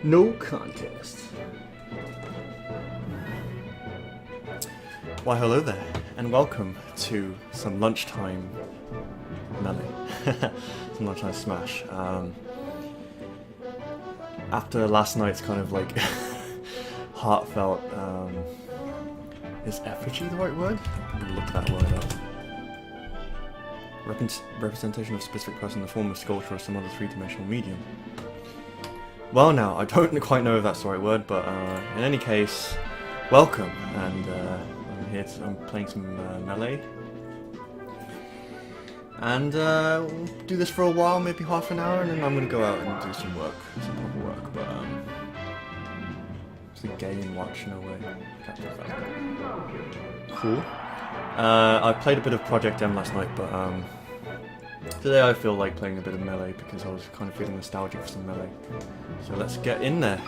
No contest. Why hello there, and welcome to some Lunchtime Melee. Some Lunchtime Smash. After last night's kind of like heartfelt, is effigy the right word? Look that word up. Representation of a specific person in the form of sculpture or some other three-dimensional medium. Well now, I don't quite know if that's the right word, but in any case, welcome, and I'm playing some Melee. And we'll do this for a while, maybe half an hour, and then I'm going to go out and do some work, some proper work, but it's a gay and watch, no way. Cool. I played a bit of Project M last night, but today I feel like playing a bit of Melee because I was kind of feeling nostalgic for some Melee. So let's get in there.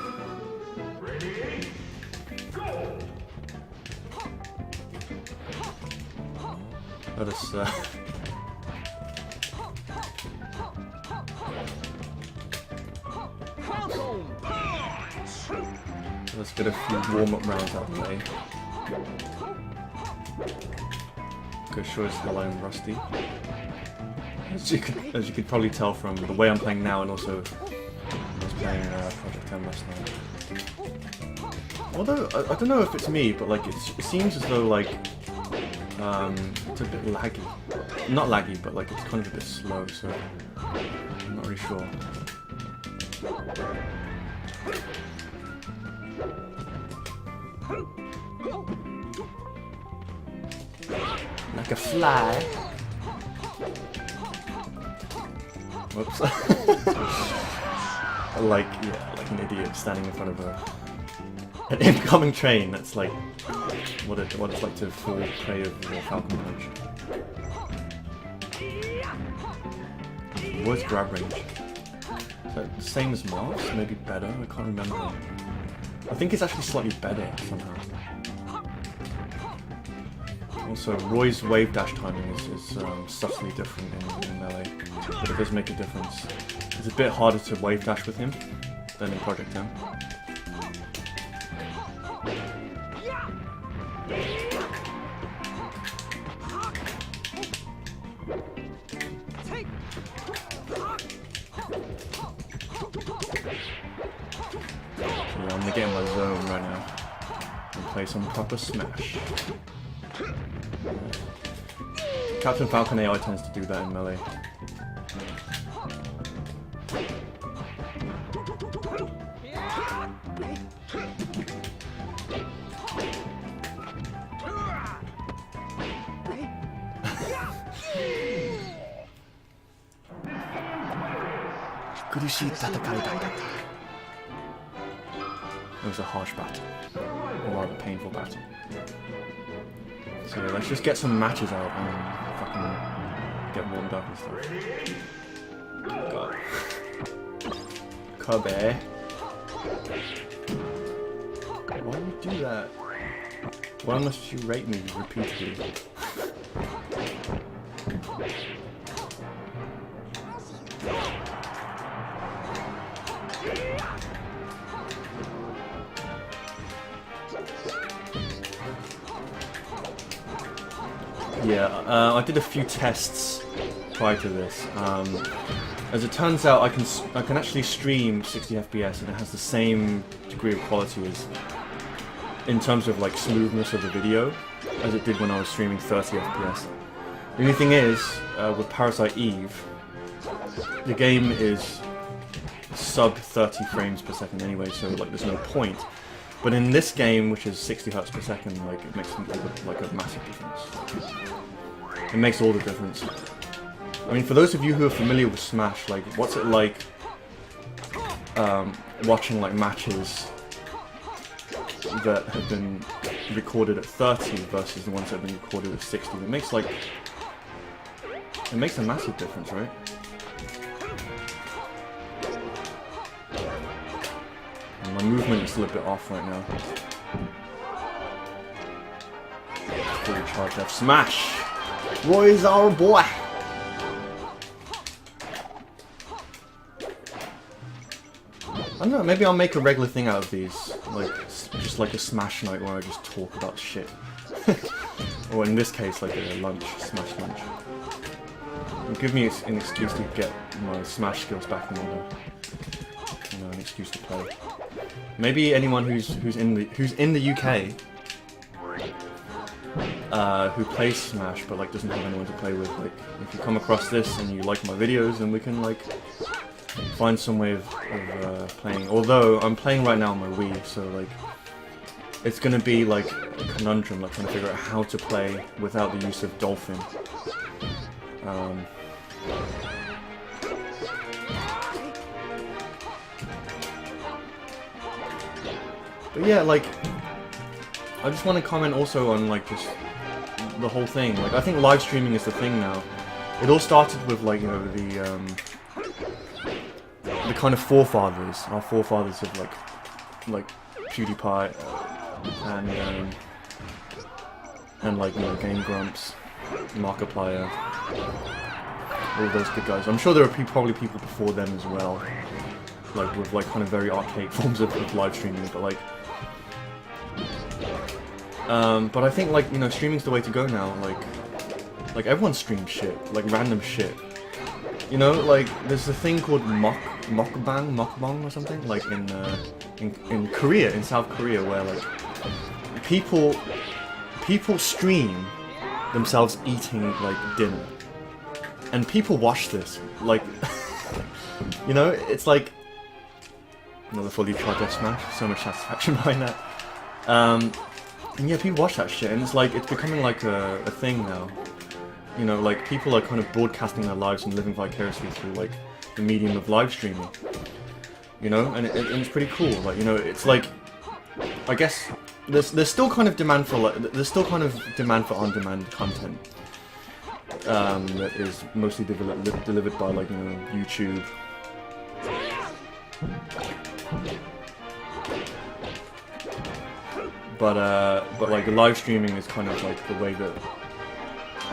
Let us let's get a few warm-up rounds out of the way. Go show us while I'm rusty. As you could probably tell from the way I'm playing now, and also I was playing Project M last night. Although I don't know if it's me, but like it seems as though like it's a bit laggy. Not laggy, but like it's kind of a bit slow. So I'm not really sure. Like a fly. Whoops. like an idiot standing in front of an incoming train. That's like what it's like to fall prey of the Falcon Punch. What's grab range? Is that the same as Mars? Maybe better? I can't remember. I think it's actually slightly better somehow. Also, Roy's wave dash timing is subtly different in Melee, but it does make a difference. It's a bit harder to wave dash with him than in Project M. So yeah, I'm gonna get in my zone right now and play some proper Smash. Captain Falcon AI tends to do that in Melee. It was a harsh battle, or rather painful battle. So yeah, let's just get some matches out and fucking get warmed up and stuff. God. Kobe. Why do you do that? Why must you rate me repeatedly? Yeah, I did a few tests prior to this. As it turns out, I can actually stream 60 FPS, and it has the same degree of quality as in terms of like smoothness of the video as it did when I was streaming 30 FPS. The only thing is, with Parasite Eve, the game is sub 30 frames per second anyway, so like there's no point. But in this game, which is 60 Hz per second, like it makes like a massive difference. It makes all the difference. I mean, for those of you who are familiar with Smash, like, what's it like watching like matches that have been recorded at 30 versus the ones that have been recorded at 60? It makes a massive difference, right? And my movement is a little bit off right now. Fully charged up. Smash! Roy's our boy! I don't know, maybe I'll make a regular thing out of these. Like, just like a Smash night where I just talk about shit. Or in this case, like a lunch, Smash lunch. It'll give me an excuse to get my Smash skills back in order. You know, an excuse to play. Maybe anyone who's in the UK who plays Smash but like doesn't have anyone to play with, like if you come across this and you like my videos, then we can like find some way of playing. Although I'm playing right now on my Wii, so like it's gonna be like a conundrum, like trying to figure out how to play without the use of Dolphin. But yeah, like I just want to comment also on like just the whole thing. Like I think live streaming is the thing now. It all started with like, you know, the kind of forefathers, our forefathers of like PewDiePie and like, you know, Game Grumps, Markiplier, all those good guys. I'm sure there are probably people before them as well, like with like kind of very archaic forms of live streaming, but like. But I think, like, you know, streaming's the way to go now. Like everyone streams shit, like random shit. You know, like there's a thing called mukbang or something, like in Korea, in South Korea, where like people stream themselves eating like dinner, and people watch this. Like, you know, it's like another fully charged F Smash. So much satisfaction behind that. And yeah, people watch that shit, and it's like, it's becoming like a thing now. You know, like, people are kind of broadcasting their lives and living vicariously through, like, the medium of live streaming. You know, and it's pretty cool. Like, you know, it's like, I guess, there's still kind of demand for, like, there's still kind of demand for on-demand content. That is mostly delivered by, like, you know, YouTube. But like the live streaming is kind of like the way that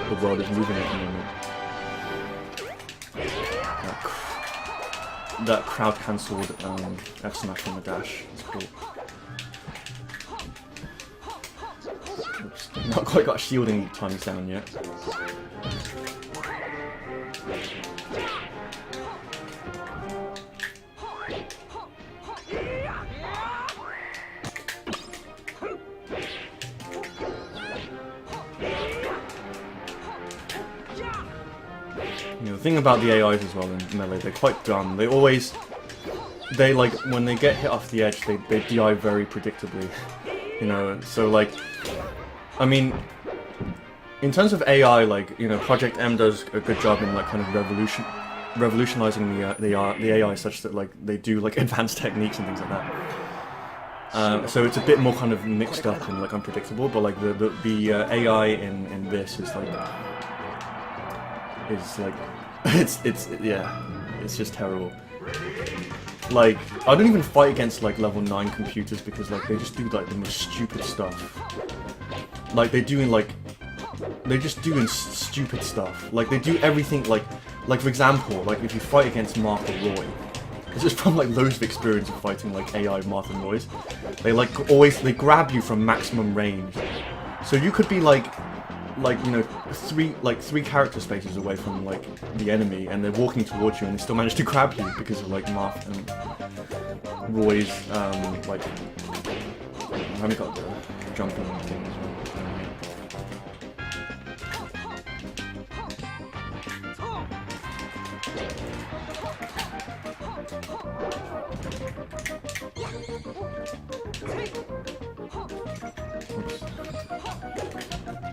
the world is moving at the moment. That crowd cancelled F Smash on the dash. It's cool. Oops. Not quite got shielding time sound yet. You know, the thing about the AIs as well in Melee, they're quite dumb. They like, when they get hit off the edge, they die very predictably. You know, so like, I mean, in terms of AI, like, you know, Project M does a good job in like kind of revolutionizing the AI such that like they do like advanced techniques and things like that. So it's a bit more kind of mixed up and like unpredictable, but like the AI in this is like it's just terrible. Like, I don't even fight against like level 9 computers because like they just do like the most stupid stuff. Like they're just doing stupid stuff. Like they do everything like for example, like if you fight against Mark or Roy, it's just from like loads of experience of fighting like AI Marth and Roys. They grab you from maximum range. So you could be like you know, three character spaces away from like the enemy, and they're walking towards you, and they still manage to grab you because of like Marth and Roy's like I haven't got the jumping thing as well.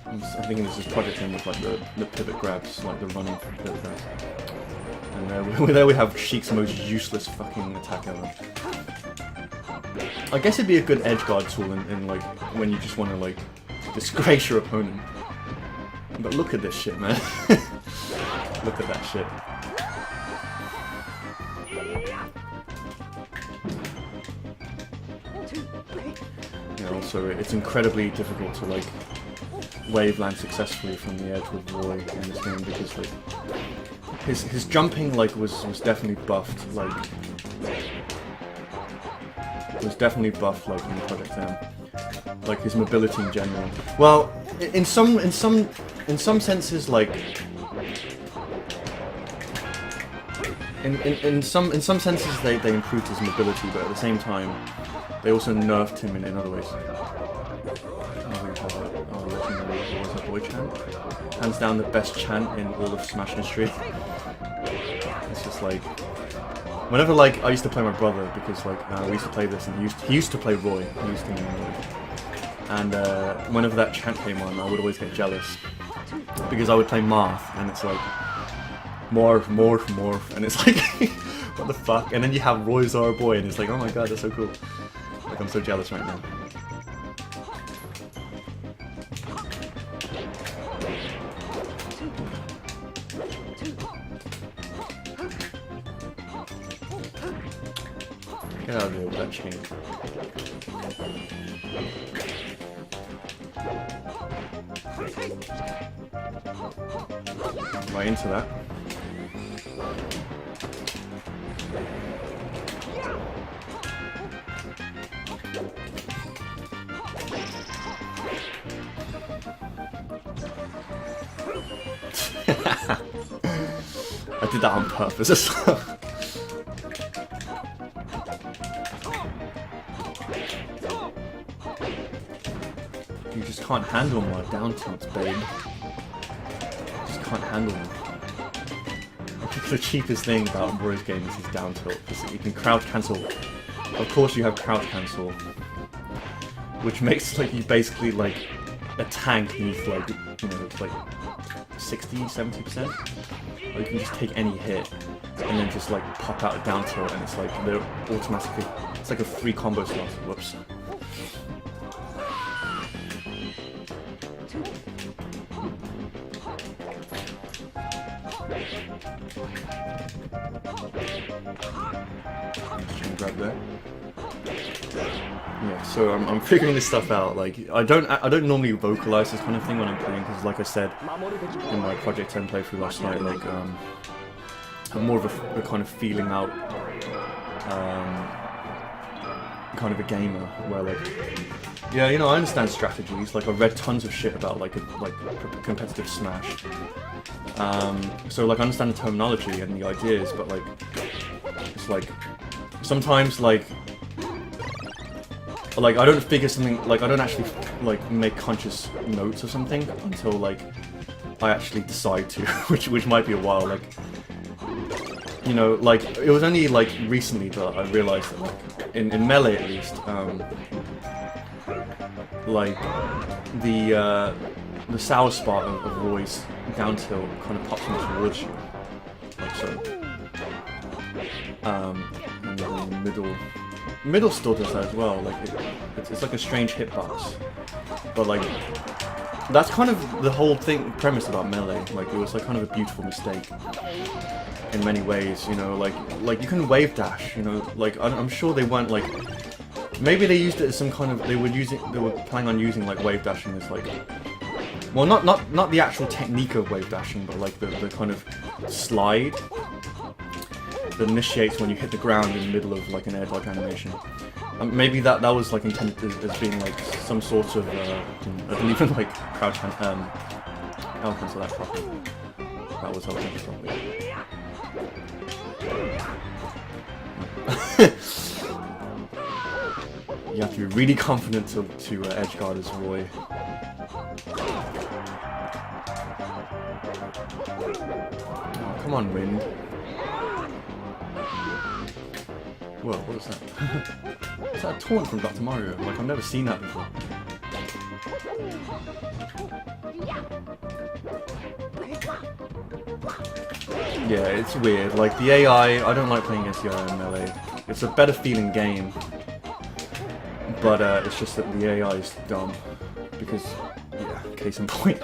I'm thinking this is Project M with like the pivot grabs, like the running pivot grabs. And there we have Sheik's most useless fucking attack ever. I guess it'd be a good edge guard tool in like when you just want to like disgrace your opponent. But look at this shit, man. Look at that shit. Yeah, also it's incredibly difficult to like waveland successfully from the edge with Roy in this game because like his jumping like was definitely buffed. Like was definitely buffed like in Project M. Like his mobility in general. Well, in some senses, like in some senses they improved his mobility, but at the same time they also nerfed him in other ways. Oh, boy chant. Hands down the best chant in all of Smash history. It's just like whenever like I used to play my brother because like we used to play this and he used to play Roy. He used to name Roy. And whenever that chant came on, I would always get jealous because I would play Marth and it's like morph, morph, morph, and it's like what the fuck? And then you have Roy's our boy, and it's like, oh my god, that's so cool. Like I'm so jealous right now. Get out of here with that chain. Right into that. I did that on purpose as well. You just can't handle my down tilts, babe. Just can't handle them. I think the cheapest thing about Roy's game is his down tilt, because you can crowd cancel. Of course you have crowd cancel, which makes like you basically like a tank needs like, you know, like 60-70%. Or you can just take any hit and then just like pop out a down tilt and it's like they're automatically, it's like a free combo slot. Whoops. Grab there. Yeah, so I'm figuring this stuff out. Like I don't normally vocalize this kind of thing when I'm playing because, like I said in my Project M playthrough last night, like I'm more of a kind of feeling out kind of a gamer where like, yeah, you know, I understand strategies. Like I've read tons of shit about like competitive Smash. So like I understand the terminology and the ideas, but like it's like sometimes like I don't figure something, like I don't actually like make conscious notes or something until like I actually decide to, which might be a while. Like, you know, like it was only like recently that I realized that like in Melee at least, like the sour spot of Roy's down tilt kind of pops more towards you, like so. And then the middle still does that as well. Like it's like a strange hitbox, but like that's kind of the whole premise about Melee. Like it was like kind of a beautiful mistake in many ways. You know, like you can wave dash. You know, like I'm sure they weren't like, maybe they used it as some kind of, they were planning on using like wave dashing as like, well not the actual technique of wave dashing, but like the kind of slide that initiates when you hit the ground in the middle of like an air dodge animation. Maybe that was like intended as being like some sort of I didn't even like crouch I'll cancel that properly. That was how I properly. You have to be really confident to edge guard as Roy. Oh, come on, Wind. Whoa, what is that? Is that a taunt from Dr. Mario? Like, I've never seen that before. Yeah, it's weird. Like, the AI, I don't like playing against the AI in Melee. It's a better feeling game. But, it's just that the AI is dumb. Because, yeah, case in point.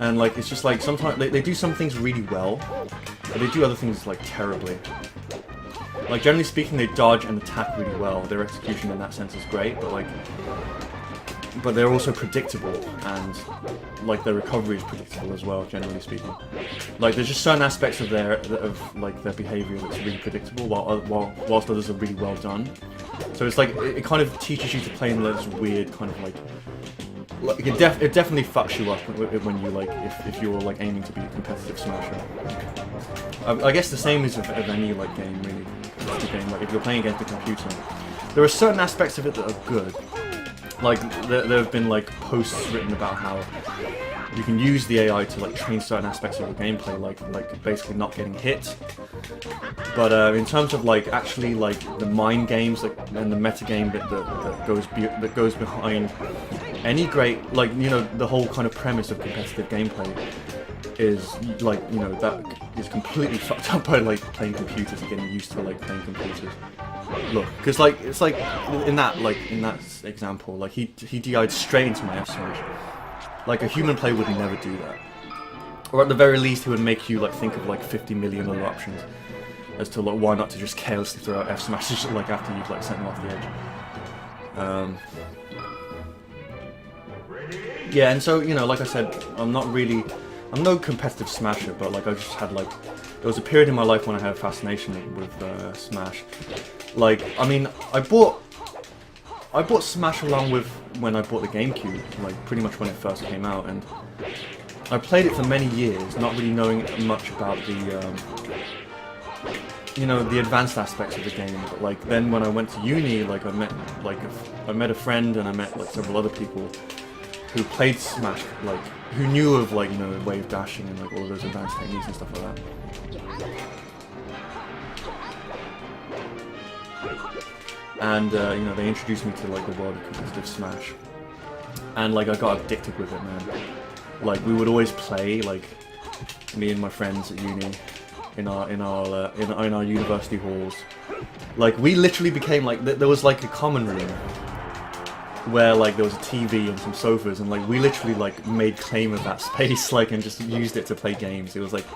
And, like, it's just like, sometimes, they do some things really well, but they do other things, like, terribly. Like, generally speaking, they dodge and attack really well. Their execution in that sense is great, but, like, but they're also predictable, and like their recovery is predictable as well, generally speaking. Like there's just certain aspects of their behavior that's really predictable, whilst others are really well done. So it's like it kind of teaches you to play in this weird kind of like it definitely fucks you up when you like if you're like aiming to be a competitive smasher. I guess the same is of any like game really. Like if you're playing against a computer, there are certain aspects of it that are good. Like there have been like posts written about how you can use the AI to like train certain aspects of your gameplay, like basically not getting hit. But in terms of like actually like the mind games and the meta game that goes behind any great, like, you know, the whole kind of premise of competitive gameplay is like, you know, that is completely fucked up by like playing computers and getting used to like playing computers. Look, because like it's like in that example, like he DI'd straight into my F smash. Like a human player would never do that, or at the very least, he would make you like think of like 50 million other options as to like why not to just carelessly throw out F smashes like after you've like sent them off the edge. Yeah, and so, you know, like I said, I'm no competitive smasher, but like I just had like, there was a period in my life when I had a fascination with Smash. Like, I mean, I bought Smash along with when I bought the GameCube, like pretty much when it first came out, and I played it for many years, not really knowing much about the, you know, the advanced aspects of the game. But like then when I went to uni, like I met a friend and I met like several other people who played Smash, like who knew of like, you know, wave dashing and like all of those advanced techniques and stuff like that. And you know, they introduced me to like the world of competitive Smash, and like I got addicted with it, man. Like we would always play, like me and my friends at uni, in our university halls. Like we literally became like there was like a common room where like there was a TV and some sofas, and like we literally like made claim of that space, like, and just used it to play games. It was like,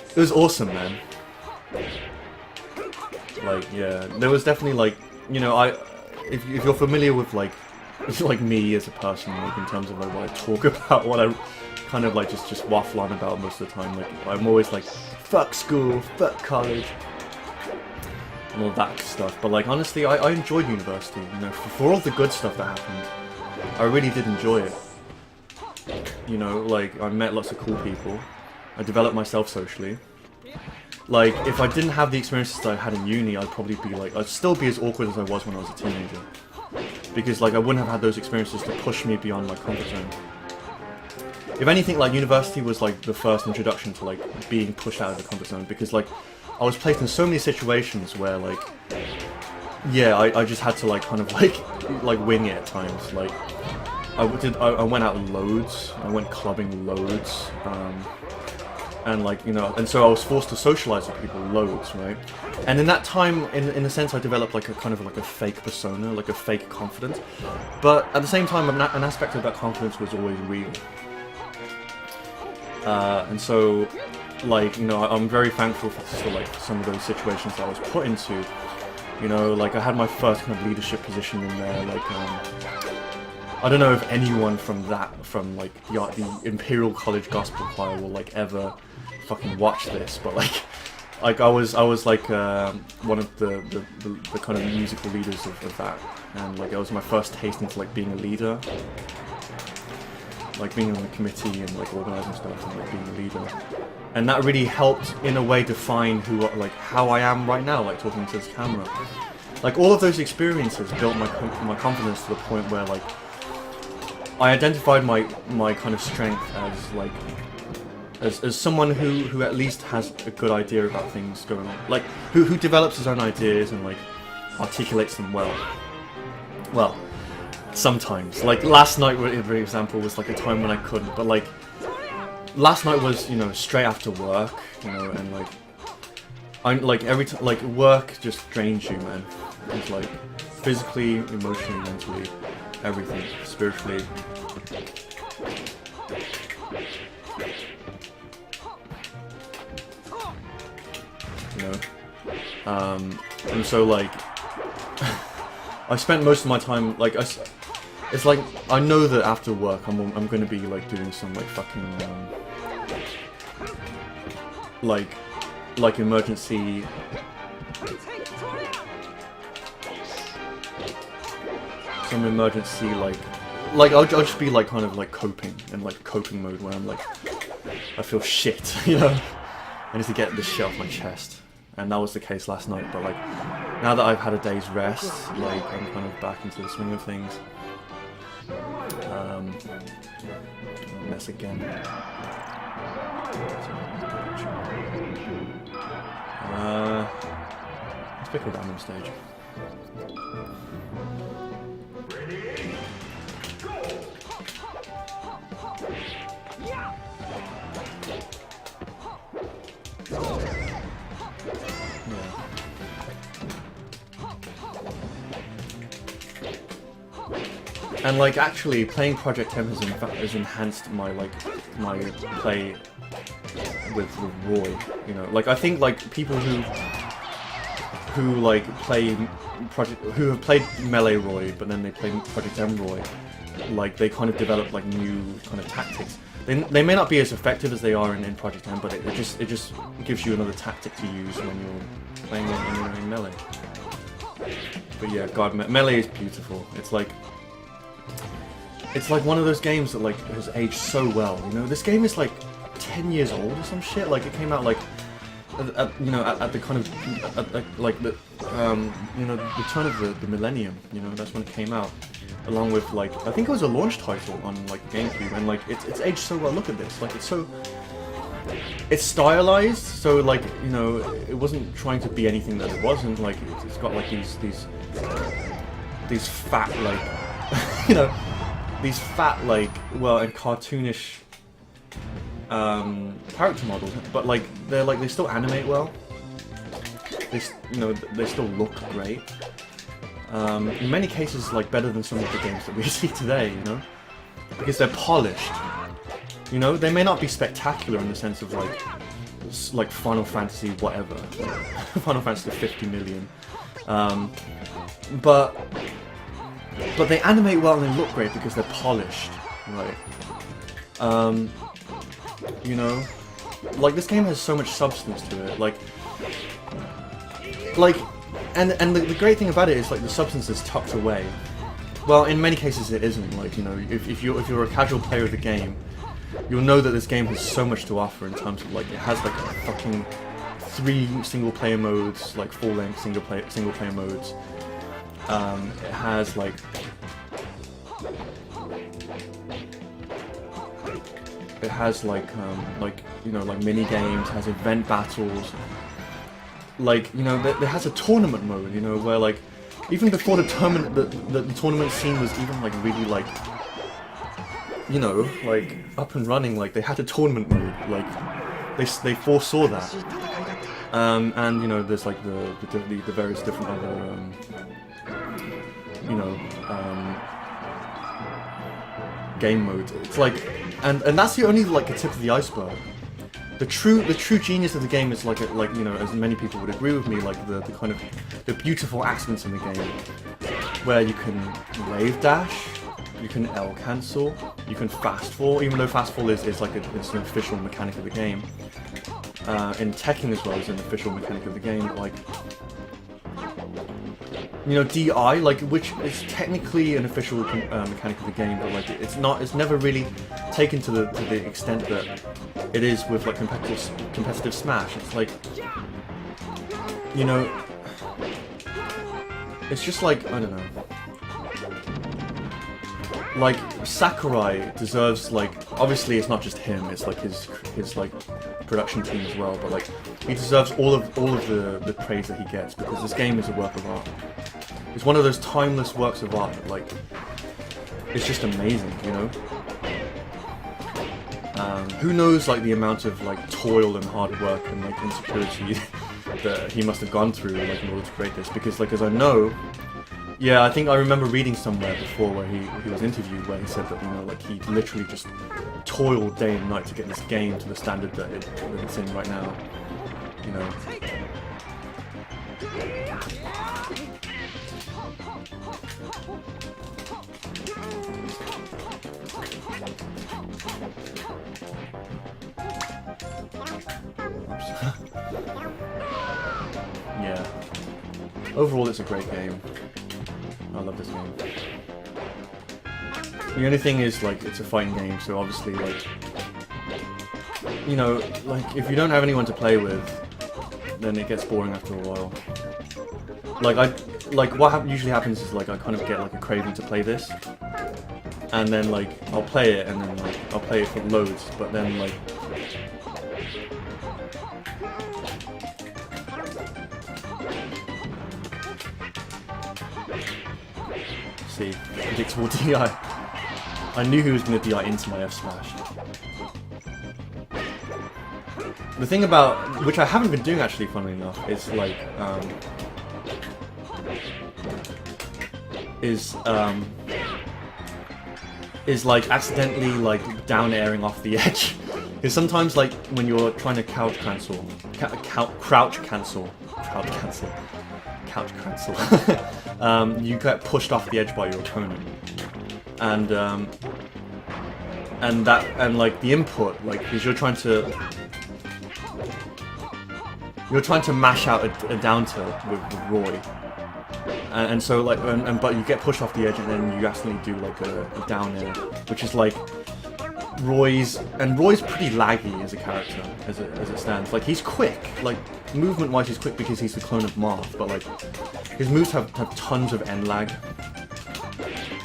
it was awesome, man. Like, yeah, there was definitely like, you know, if you're familiar with like me as a person, like in terms of like what I talk about, what I kind of like just waffle on about most of the time, like I'm always like, fuck school, fuck college, and all that stuff. But like honestly, I enjoyed university, you know, for all the good stuff that happened. I really did enjoy it. You know, like I met lots of cool people. I developed myself socially. Like if I didn't have the experiences that I had in uni, I'd probably be like, I'd still be as awkward as I was when I was a teenager. Because like I wouldn't have had those experiences to push me beyond my comfort zone. If anything, like university was like the first introduction to like being pushed out of the comfort zone, because like I was placed in so many situations where like, yeah, I just had to like kind of like wing it at times. Like I went out loads, I went clubbing loads, and like, you know, and so I was forced to socialize with people loads, right? And in that time, in a sense, I developed like a kind of like a fake persona, like a fake confidence. But at the same time, an aspect of that confidence was always real. And so, like, you know, I'm very thankful for like some of those situations that I was put into. You know, like I had my first kind of leadership position in there. Like, I don't know if anyone from like the Imperial College Gospel Choir will like ever fucking watch this, but like I was like one of the kind of musical leaders of that, and like it was my first taste into like being a leader. Like being on the committee and like organising stuff and like being a leader, and that really helped in a way define how I am right now, like talking to this camera. Like all of those experiences built my confidence to the point where like I identified my kind of strength as like as someone who at least has a good idea about things going on, like who develops his own ideas and like articulates them well. Well, sometimes. Like last night, for example, was like a time when I couldn't, but like last night was, you know, straight after work, you know, and like I'm like every time, like work just drains you, man. It's like physically, emotionally, mentally, everything, spiritually. You know, and so like I spent most of my time like It's like, I know that after work I'm gonna be like doing some like fucking like emergency like I'll just be like kind of like coping in like coping mode where I'm like, I feel shit, you know. I need to get this shit off my chest, and that was the case last night. But like now that I've had a day's rest, like I'm kind of back into the swing of things. Mess again. Let's pick a random stage. And like actually playing Project M has enhanced my my play with Roy, you know. Like I think like people who like play who have played Melee Roy but then they play Project M Roy, like they kind of develop like new kind of tactics. They may not be as effective as they are in Project M, but it just gives you another tactic to use when you're playing in Melee. But yeah, God, Melee is beautiful. It's like one of those games that like has aged so well. You know, this game is like 10 years old or some shit. Like it came out like at the kind of like the you know, the turn of the millennium. You know, that's when it came out, along with like I think it was a launch title on like GameCube, and like it's aged so well. Look at this, like it's stylized, so like, you know, it wasn't trying to be anything that it wasn't. Like it's got like these fat like you know, these fat like, well, and cartoonish character models, but like they still animate well. They still look great. In many cases, like better than some of the games that we see today, you know, because they're polished. You know, they may not be spectacular in the sense of like Final Fantasy whatever, Final Fantasy 50 million, but they animate well and they look great because they're polished, right? You know, like this game has so much substance to it, and the great thing about it is like the substance is tucked away. Well, in many cases it isn't. Like, you know, if you're a casual player of the game, you'll know that this game has so much to offer in terms of like it has like fucking 3 single player modes, like full-length single player modes. It has like you know, like mini games, has event battles. Like, you know, there has a tournament mode, you know, where like even before the tournament, the tournament scene was even like really like, you know, like up and running. Like they had a tournament mode, like they foresaw that. And you know, there's like the various different other you know, game modes. It's like, and that's the only like the tip of the iceberg. The true genius of the game is like you know, as many people would agree with me, like the kind of the beautiful accidents in the game, where you can wave dash, you can L cancel, you can fast fall, even though fast fall is like it's an official mechanic of the game. In Tekken as well is an official mechanic of the game, like, you know, DI, like, which is technically an official mechanic of the game, but like it's never really taken to the extent that it is with like competitive Smash. It's like, you know, it's just like, I don't know. Like Sakurai deserves, like, obviously it's not just him, it's like his like production team as well, but like he deserves all of the praise that he gets, because this game is a work of art. It's one of those timeless works of art that, like, it's just amazing, you know? Who knows, like, the amount of, like, toil and hard work and, like, insecurity that he must have gone through, like, in order to create this, because, like, as I know, yeah, I think I remember reading somewhere before where he was interviewed, where he said that, you know, like, he literally just toiled day and night to get this game to the standard that it's in right now, you know? Overall, it's a great game. I love this game. The only thing is, like, it's a fighting game, so obviously, like, you know, like, if you don't have anyone to play with, then it gets boring after a while. Like, what usually happens is, like, I kind of get, like, a craving to play this, and then, like, I'll play it, and then, like, I'll play it for loads, but then, like, see, predictable DI. I knew he was going to DI into my F smash. The thing about, which I haven't been doing actually, funnily enough, is like, is like accidentally like down airing off the edge. Because sometimes like when you're trying to crouch cancel, you get pushed off the edge by your opponent, and like the input, like, because you're trying to mash out a down tilt with Roy, and so like, but you get pushed off the edge and then you accidentally do like a down air, which is like Roy's pretty laggy as a character as it stands. Like, he's quick, like movement wise he's quick because he's the clone of Marth, but like his moves have tons of end lag.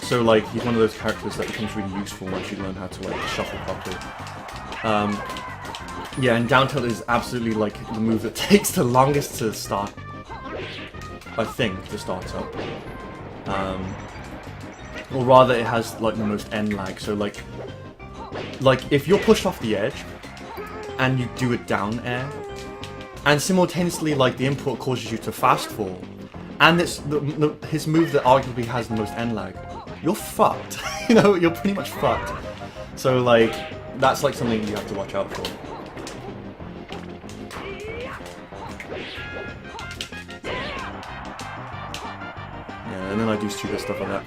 So like he's one of those characters that becomes really useful once you learn how to like shuffle properly. Yeah, and down tilt is absolutely like the move that takes the longest to start, I think, to start up. Or rather, it has like the most end lag. So like if you're pushed off the edge and you do a down air, and simultaneously like the input causes you to fast fall, and it's his move that arguably has the most end lag, you're fucked. You know, you're pretty much fucked. So like that's like something you have to watch out for. And then I do stupid stuff like that.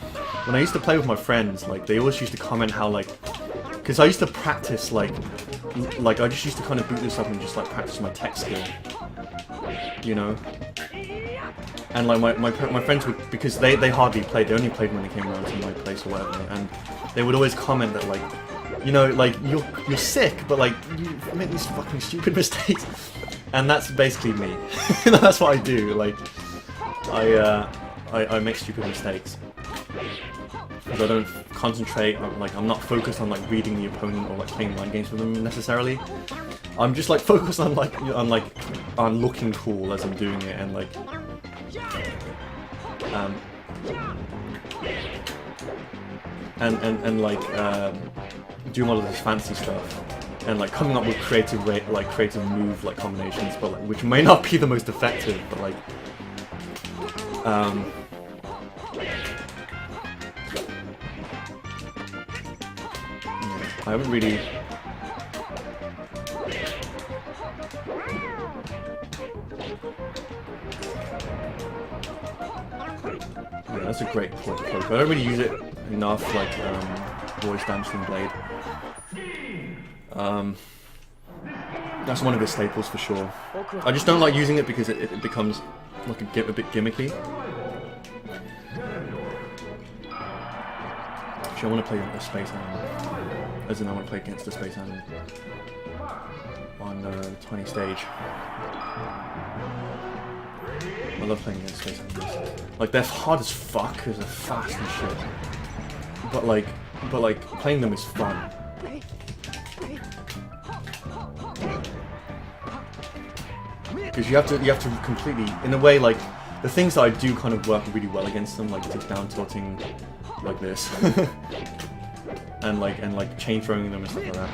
When I used to play with my friends, like, they always used to comment how, like, because I used to practice, like, I just used to kind of boot this up and just, like, practice my tech skill, you know? And, like, my friends would, because they hardly played, they only played when they came around to my place or whatever, and they would always comment that, like, you know, like, you're sick, but, like, you make these fucking stupid mistakes. And that's basically me. That's what I do, like, I make stupid mistakes because I don't concentrate. I'm not focused on like reading the opponent or like playing mind games with them necessarily. I'm just like focused on on looking cool as I'm doing it, and like doing all of this fancy stuff and like coming up with creative move like combinations, but like, which may not be the most effective, but like I haven't really... Yeah, that's a great point. I don't really use it enough, like voice dancing blade. That's one of his staples for sure. I just don't like using it because it becomes like a bit gimmicky. Actually, I want to play a space animal. As in, I want to play against the space animal on the 20 stage. I love playing against space animals. Like, they're hard as fuck because they're fast and shit. But like playing them is fun. Because you have to completely, in a way, like the things that I do kind of work really well against them, like down tilting like this. and like chain throwing them and stuff like that.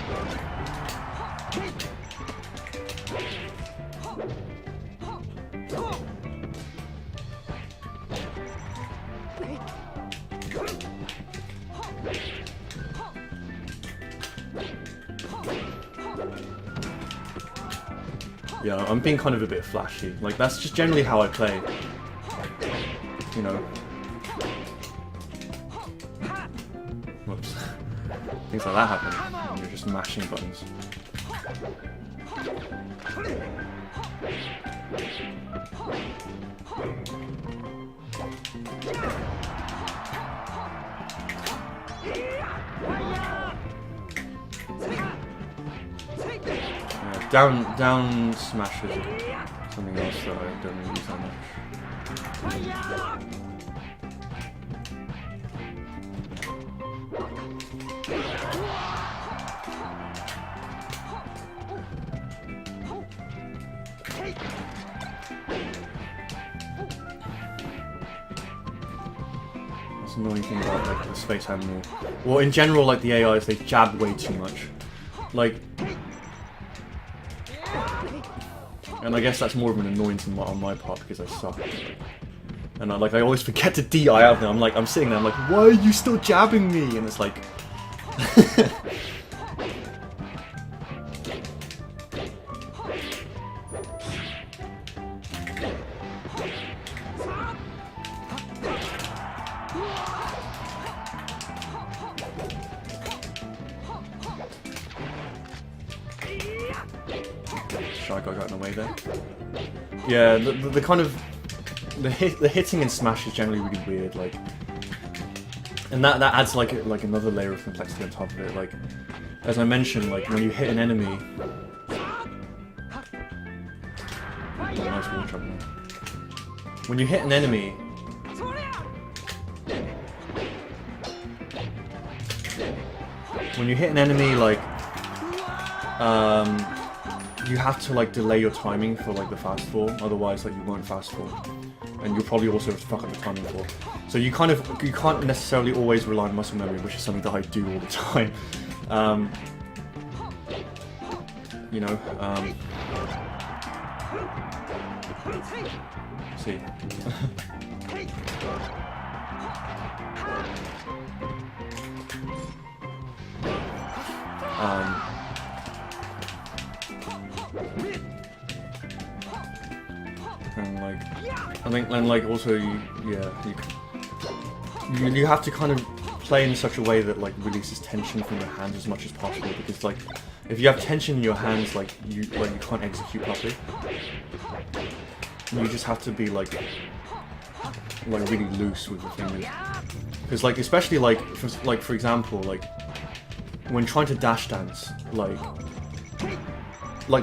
Yeah, I'm being kind of a bit flashy. Like, that's just generally how I play. You know. Whoops. Things like that happen when you're just mashing buttons. Yeah, down smash is something else that I don't really use that much. That's the annoying thing about like the space animal. Well, in general, like the AIs, they jab way too much. Like, and I guess that's more of an annoyance on my part because I suck. And I always forget to DI out of them. I'm sitting there, I'm like, why are you still jabbing me? And it's like, Shy guy got in the way there. Yeah, the kind of the hitting in Smash is generally really weird, like, and that adds like another layer of complexity on top of it. Like, as I mentioned, like when you hit an enemy, nice wall jump there. When you hit an enemy, like, you have to like delay your timing for like the fast fall, otherwise like you won't fast fall, and you'll probably also fuck up the timing fall. So you can't necessarily always rely on muscle memory, which is something that I do all the time. You know, see. And like, I think, and like also, you have to kind of play in such a way that like releases tension from your hands as much as possible, because like, if you have tension in your hands, like you can't execute properly. You just have to be like really loose with the fingers, because like especially like for example, like when trying to dash dance, like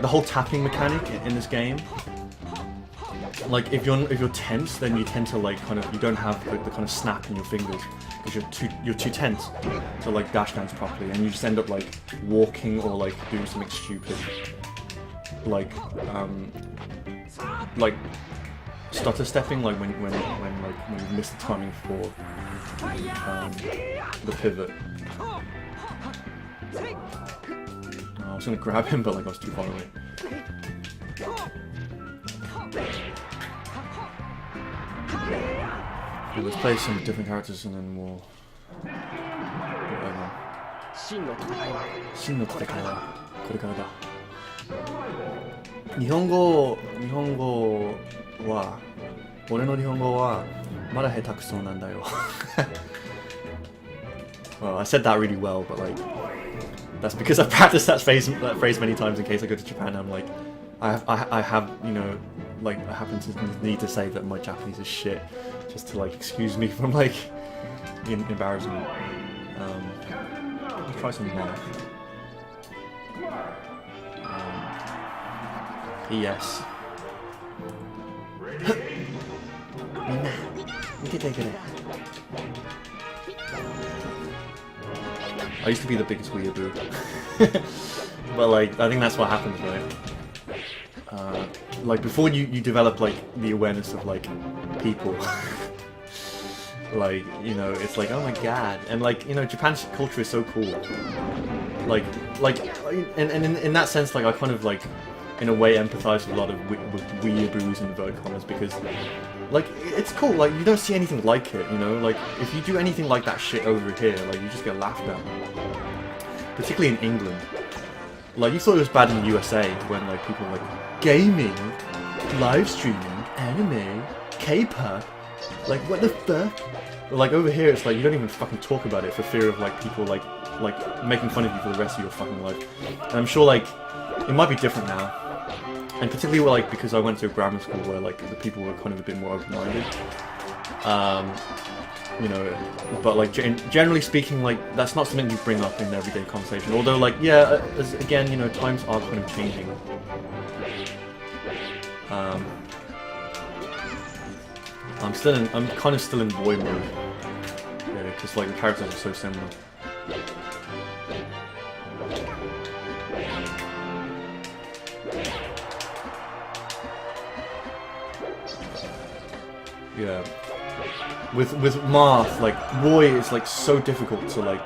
the whole tapping mechanic in this game, like if you're tense, then you tend to like you don't have the kind of snap in your fingers because you're too tense to like dash dance properly, and you just end up like walking or like doing something stupid, like stutter stepping, like when you miss the timing for the pivot. I was gonna grab him, but like I was too far away. Okay, let's play some different characters and then we'll... whatever. 真の戦いはこれからだ。日本語は俺の日本語はまだ下手くそなんだよ。Well, I said that really well, but like that's because I've practiced that phrase many times in case I go to Japan. I'm like, I have, you know, like I happen to need to say that my Japanese is shit, just to like excuse me from like embarrassment. Let's try some math. Yes. I used to be the biggest weeaboo. But like, I think that's what happens, right? Like before you develop like the awareness of like people, like, you know, it's like, oh my god, and like, you know, Japan's culture is so cool. Like, and in that sense, like I kind of like, in a way, empathize with a lot of with weeaboos in inverted commas, because like it's cool. Like you don't see anything like it, you know. Like if you do anything like that shit over here, like you just get laughed at. Particularly in England. Like, you thought it was bad in the USA when, like, people were like, gaming, live streaming, anime, K-pop, like, what the fuck? But, like, over here, it's like, you don't even fucking talk about it for fear of, like, people, like making fun of you for the rest of your fucking life. And I'm sure, like, it might be different now. And particularly, like, because I went to a grammar school where, like, the people were kind of a bit more open-minded. You know, but like generally speaking, like that's not something you bring up in everyday conversation. Although, like, yeah, again, you know, times are kind of changing. I'm kind of still in boy mode, because like the characters are so similar. Yeah. With Marth, like Roy is like so difficult to like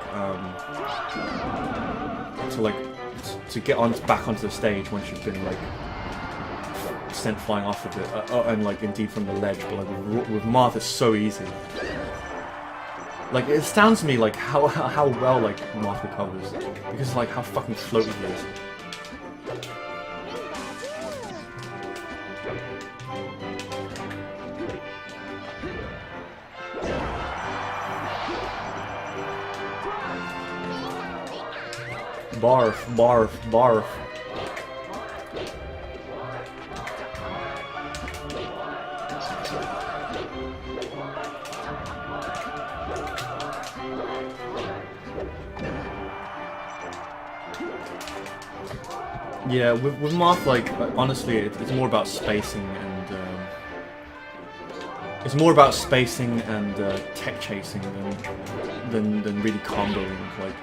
to get on back onto the stage once you've been like sent flying off of it, and like indeed from the ledge. But like with Marth, it's so easy. Like it astounds me like how well like Marth recovers, because like how fucking floaty he is. Barf, barf, barf. Yeah, with Marth, like honestly, it's more about spacing and tech chasing than really comboing. Like,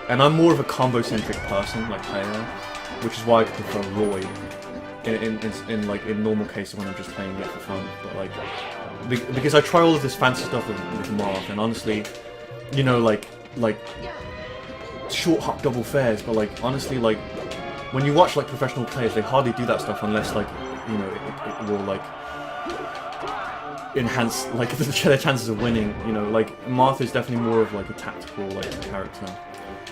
and I'm more of a combo-centric person, like I am, which is why I prefer Roy in normal cases when I'm just playing it for fun. But like, because I try all of this fancy stuff with Marth, and honestly, you know, like short hop double fairs, but like honestly, like when you watch like professional players, they hardly do that stuff unless like, you know, it will like enhance like their chances of winning. You know, like Marth is definitely more of like a tactical like character,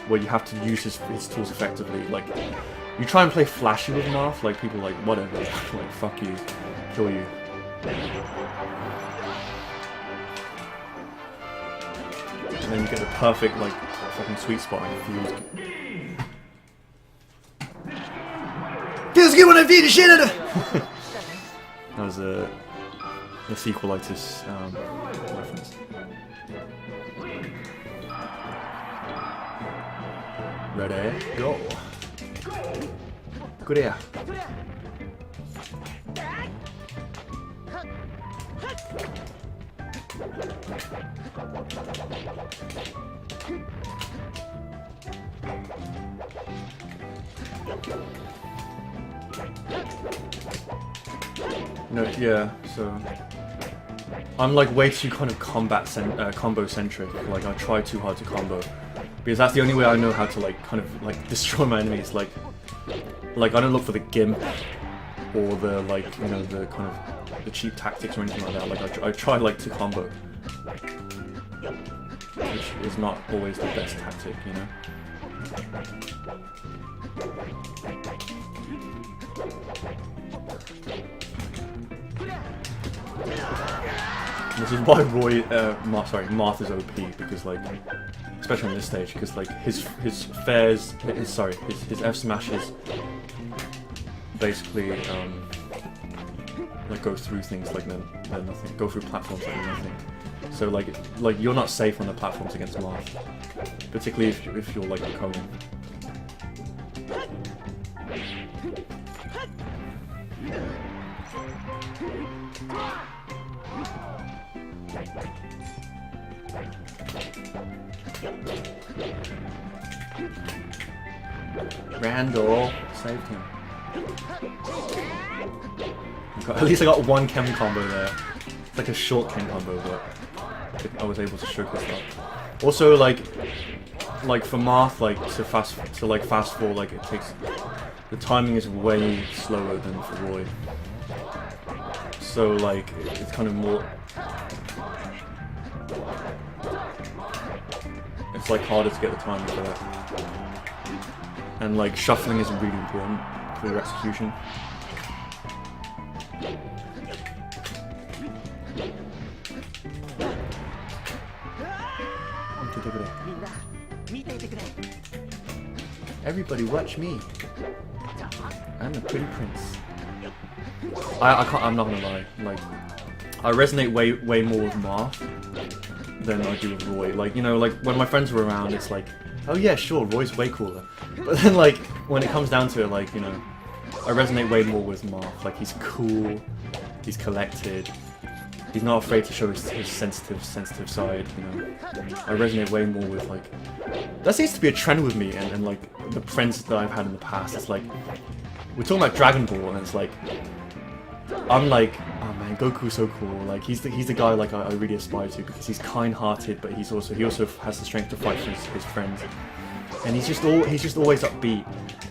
where you have to use his tools effectively. Like, you try and play flashy with Marth, like people like, whatever, like fuck you, kill you. And then you get the perfect like fucking sweet spot and it feels good. Feels good when I beat the shit out of. That was a sequelitis reference. Ready, go. Good air. No, yeah, so I'm like way too kind of combo centric. Like I try too hard to combo, because that's the only way I know how to like kind of like destroy my enemies. Like I don't look for the gimp or the like, you know, the kind of the cheap tactics or anything like that. Like I try like to combo, which is not always the best tactic, you know. This is why Marth is OP, because like, especially on this stage, because like his F smashes basically like go through things like they're nothing, go through platforms like they're nothing. So like you're not safe on the platforms against Marth, particularly if you're like recovering. Randall saved him. At least I got one chem combo there. It's like a short chem combo, but I was able to showcase that. Also, like for Marth, like to fast forward, like it takes, the timing is way slower than for Roy. So like it's kind of more. It's like harder to get the timing for that. And like shuffling is really important for your execution. Everybody watch me. I'm a pretty prince. I'm not gonna lie, like I resonate way more with Marth than I do with Roy. Like, you know, like when my friends were around, it's like, oh yeah, sure, Roy's way cooler. But then like when it comes down to it, like, you know, I resonate way more with Marth. Like, he's cool, he's collected, he's not afraid to show his sensitive side, you know. I resonate way more with, like, that seems to be a trend with me and like the friends that I've had in the past. It's like, we're talking about Dragon Ball and it's like, I'm like, oh man, Goku's so cool. Like, he's the guy like I really aspire to because he's kind-hearted, but he also has the strength to fight for his friends, and he's just always upbeat,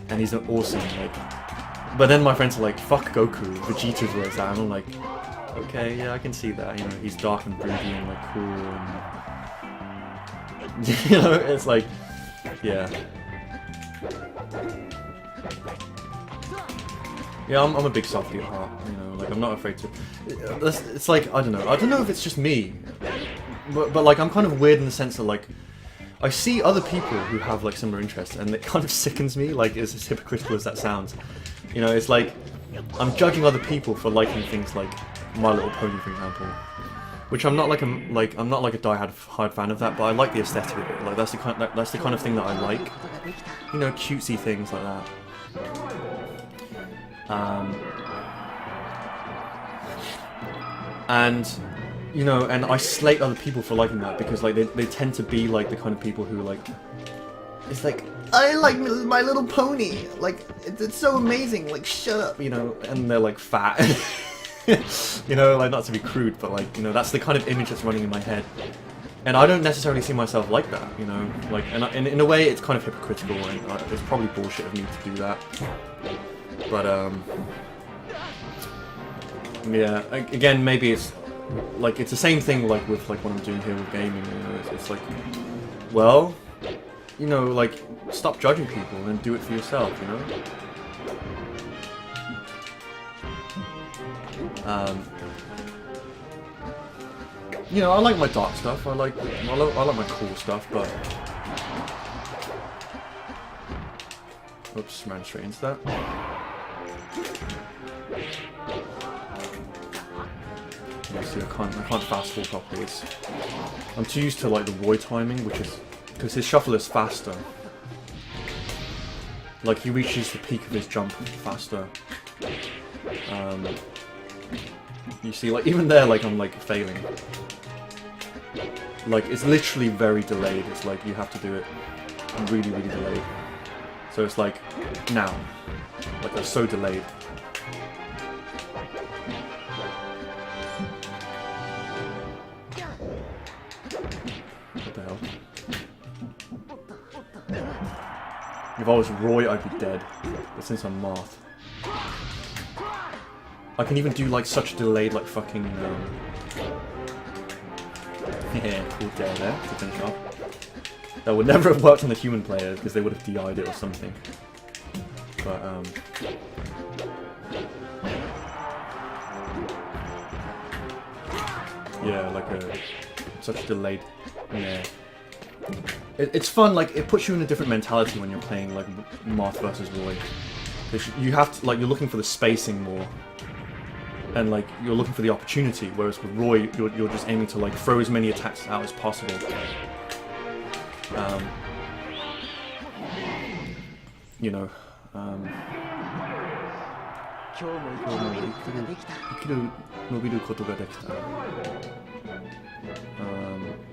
and he's awesome. Like, but then my friends are like, fuck Goku, Vegeta's where it's at, and I'm like, okay, yeah, I can see that. You know, he's dark and broody and like cool, and you know, it's like, yeah. Yeah, I'm a big softie at heart, you know, like, I'm not afraid to... It's like, I don't know if it's just me, but like, I'm kind of weird in the sense that, like, I see other people who have, like, similar interests, and it kind of sickens me, like, as hypocritical as that sounds. You know, it's like, I'm judging other people for liking things like My Little Pony, for example, which I'm not like I'm not like a die-hard fan of that, but I like the aesthetic of it, like, that's the kind of thing that I like, you know, cutesy things like that. And you know, and I slate other people for liking that because like they tend to be like the kind of people who like, it's like, I like My Little Pony, like it's so amazing, like shut up, you know, and they're like fat. You know, like, not to be crude, but like, you know, that's the kind of image that's running in my head, and I don't necessarily see myself like that, you know, like, and in a way it's kind of hypocritical, and it's probably bullshit of me to do that. But yeah, again, maybe it's like, it's the same thing like with like what I'm doing here with gaming, you know, it's like, well, you know, like, stop judging people and do it for yourself, you know. You know, I like my dark stuff, I like my cool stuff, but oops, ran straight into that. See, I can't fast forward properly. I'm too used to like the Roy timing, which is because his shuffle is faster. Like, he reaches the peak of his jump faster. You see, like, even there, like, I'm like failing. Like, it's literally very delayed. It's like you have to do it really, really delayed. So it's like now, like, they're so delayed. If I was Roy, I'd be dead. But since I'm Marth, I can even do like such delayed, like fucking yeah, cool dare there to finish off. That would never have worked on the human player because they would have DI'd it or something. But yeah, like such a delayed, yeah. It's fun, like, it puts you in a different mentality when you're playing, like, Marth versus Roy. You have to, like, you're looking for the spacing more. And, like, you're looking for the opportunity, whereas with Roy, you're just aiming to, like, throw as many attacks out as possible. You know,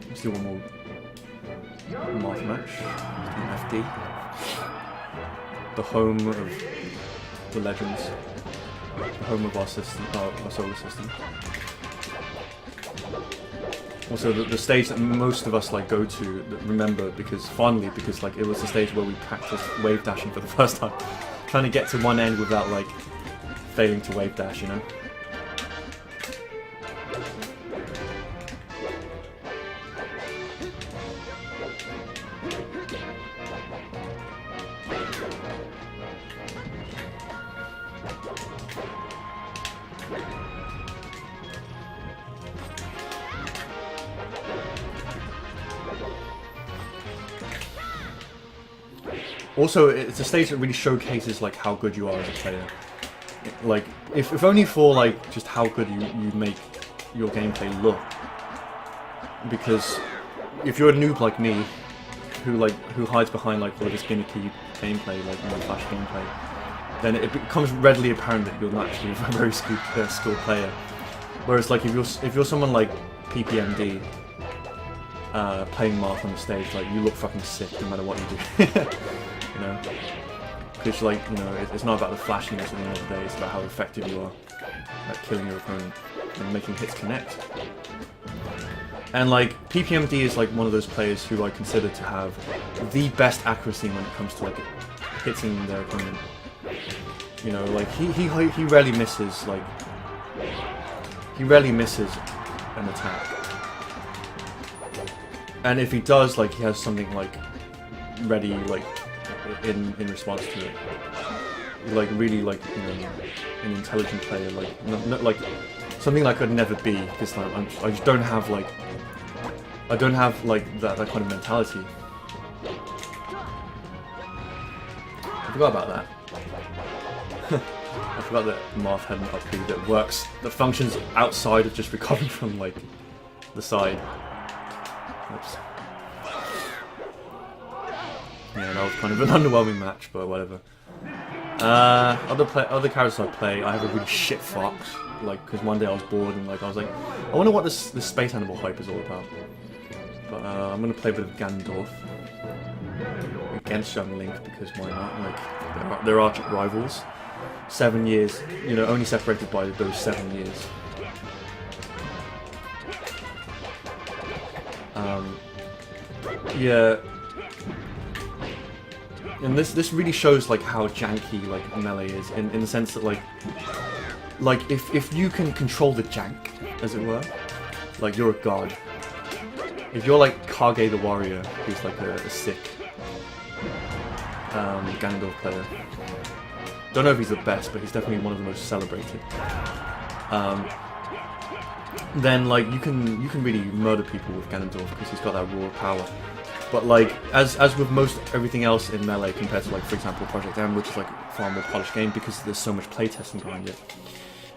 let's do one more Marth match, FD, the home of the legends, the home of our system, our solar system. Also, the stage that most of us like go to, remember fondly, because like it was the stage where we practiced wave dashing for the first time, trying to get to one end without like failing to wave dash, you know. Also, it's a stage that really showcases like how good you are as a player. Like, if only for like just how good you make your gameplay look. Because if you're a noob like me, who hides behind like all of this gimmicky gameplay, like Flash gameplay, then it becomes readily apparent that you're not actually a very skilled player. Whereas like if you're someone like PPMD playing Marth on the stage, like you look fucking sick no matter what you do. You know, because like it's not about the flashiness at the end of the day. It's about how effective you are at killing your opponent and making hits connect. And like PPMD is like one of those players who I consider to have the best accuracy when it comes to like hitting their opponent. You know, like he rarely misses an attack. And if he does, like he has something like ready, like in response to it. Like really like an intelligent player, like like something like I'd never be, because like, I just don't have like that kind of mentality. I forgot about that. I forgot that Marth had an up B that functions outside of just recovering from like the side. Oops. Yeah, that was kind of an underwhelming match, but whatever. Other characters I play, I have a really shit Fox, like because one day I was bored and like I was like, I wonder what this space animal hype is all about. But I'm gonna play with Ganondorf against Young Link, because why not? Like they're arch rivals. 7 years, only separated by those 7 years. Yeah. And this really shows like how janky like Melee is, in the sense that like if you can control the jank, as it were, like you're a god. If you're like Kage the Warrior, who's like a sick Ganondorf player. Don't know if he's the best, but he's definitely one of the most celebrated. Then like you can really murder people with Ganondorf because he's got that raw power. But like as with most everything else in Melee compared to like for example Project M, which is like a far more polished game because there's so much playtesting behind it,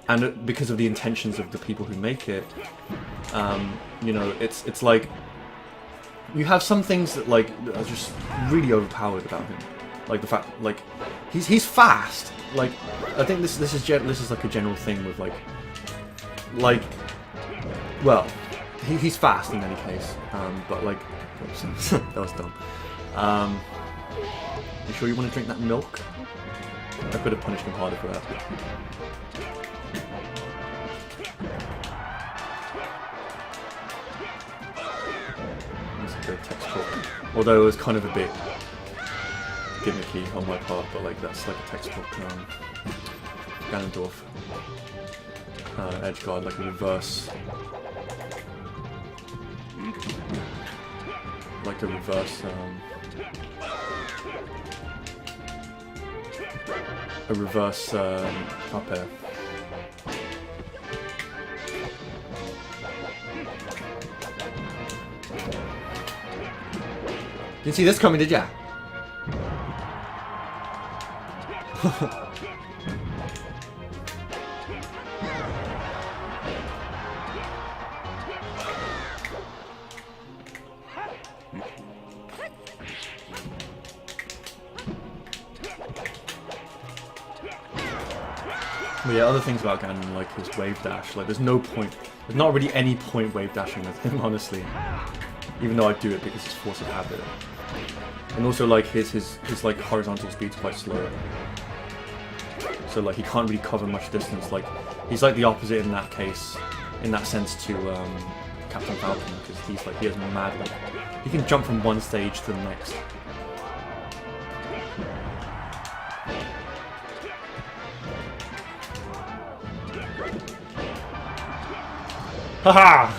and because of the intentions of the people who make it, it's like you have some things that like are just really overpowered about him. Like the fact, like he's fast. Like I think this is like a general thing with like well, he's fast in any case. But like, oops, that was dumb. You sure you want to drink that milk? I could have punished him harder for that. It's a good textbook, although it was kind of a bit gimmicky on my part, but like that's like a textbook Ganondorf edge guard, like a reverse, up air. Didn't see this coming, did ya? But yeah, other things about Ganon, like his wave dash, like there's not really any point wave dashing with him, honestly. Even though I do it because it's force of habit. And also like his like horizontal speed's quite slow. So like he can't really cover much distance. Like he's like the opposite in that case, in that sense to Captain Falcon, because he has mad, like he can jump from one stage to the next. Haha!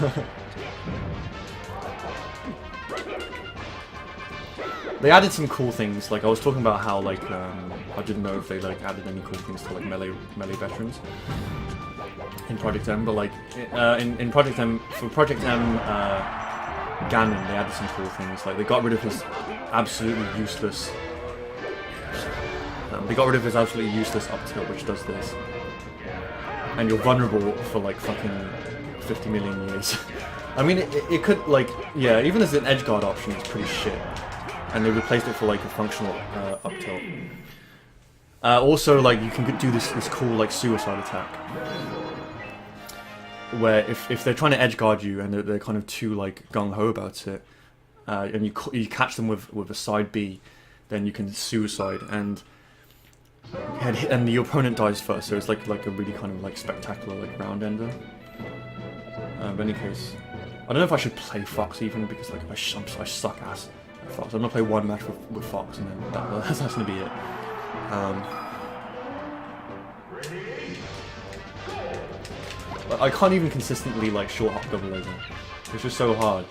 They added some cool things. Like I was talking about how like I didn't know if they like added any cool things to like melee veterans in Project M, but like in Project M, for Project M Ganon, they added some cool things. Like they got rid of his absolutely useless. Up tilt, which does this, and you're vulnerable for like fucking 50 million years. I mean, it could, like, yeah, even as an edge guard option, it's pretty shit. And they replaced it for, like, a functional up tilt. Also, like, you can do this cool, like, suicide attack. Where if they're trying to edge guard you and they're kind of too, like, gung-ho about it, and you catch them with a side B, then you can suicide, and the opponent dies first, so it's like a really kind of, like, spectacular, like, round ender. In any case, I don't know if I should play Fox even, because, like, I suck ass at Fox. I'm gonna play one match with Fox, and then that's gonna be it. I can't even consistently, like, short hop double laser. It's just so hard.